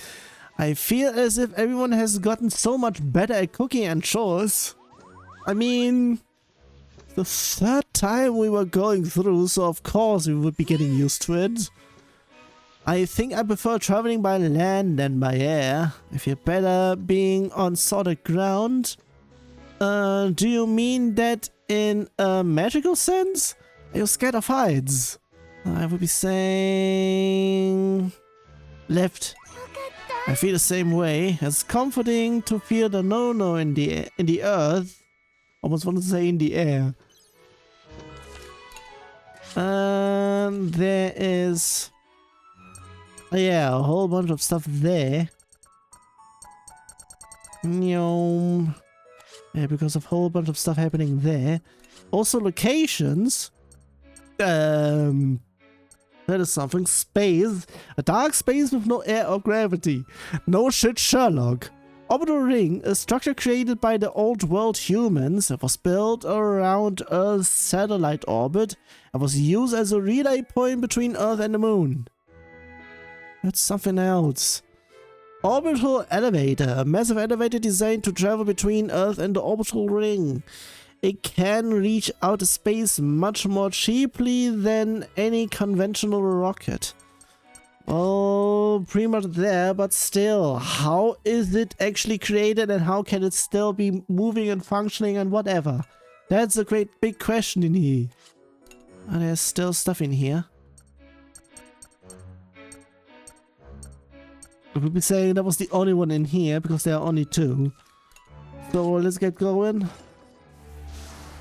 I feel as if everyone has gotten so much better at cooking and chores. I mean, the third time we were going through, so of course we would be getting used to it. I think I prefer traveling by land than by air. I feel better being on solid ground. Do you mean that in a magical sense? Are you scared of heights? I would be saying... left. I feel the same way. It's comforting to feel the no-no in the earth. Almost want to say in the air. And there is... yeah, a whole bunch of stuff there. Yeah, because of a whole bunch of stuff happening there. Also locations. That is something. Space. A dark space with no air or gravity. No shit, Sherlock. Orbital ring, a structure created by the old world humans. It was built around Earth's satellite orbit and was used as a relay point between Earth and the moon. That's something else. Orbital elevator, a massive elevator designed to travel between Earth and the orbital ring. It can reach outer space much more cheaply than any conventional rocket. Oh, pretty much there, but still, how is it actually created and how can it still be moving and functioning and whatever? That's a great big question in here. And there's still stuff in here. I would be saying that was the only one in here because there are only two. So let's get going.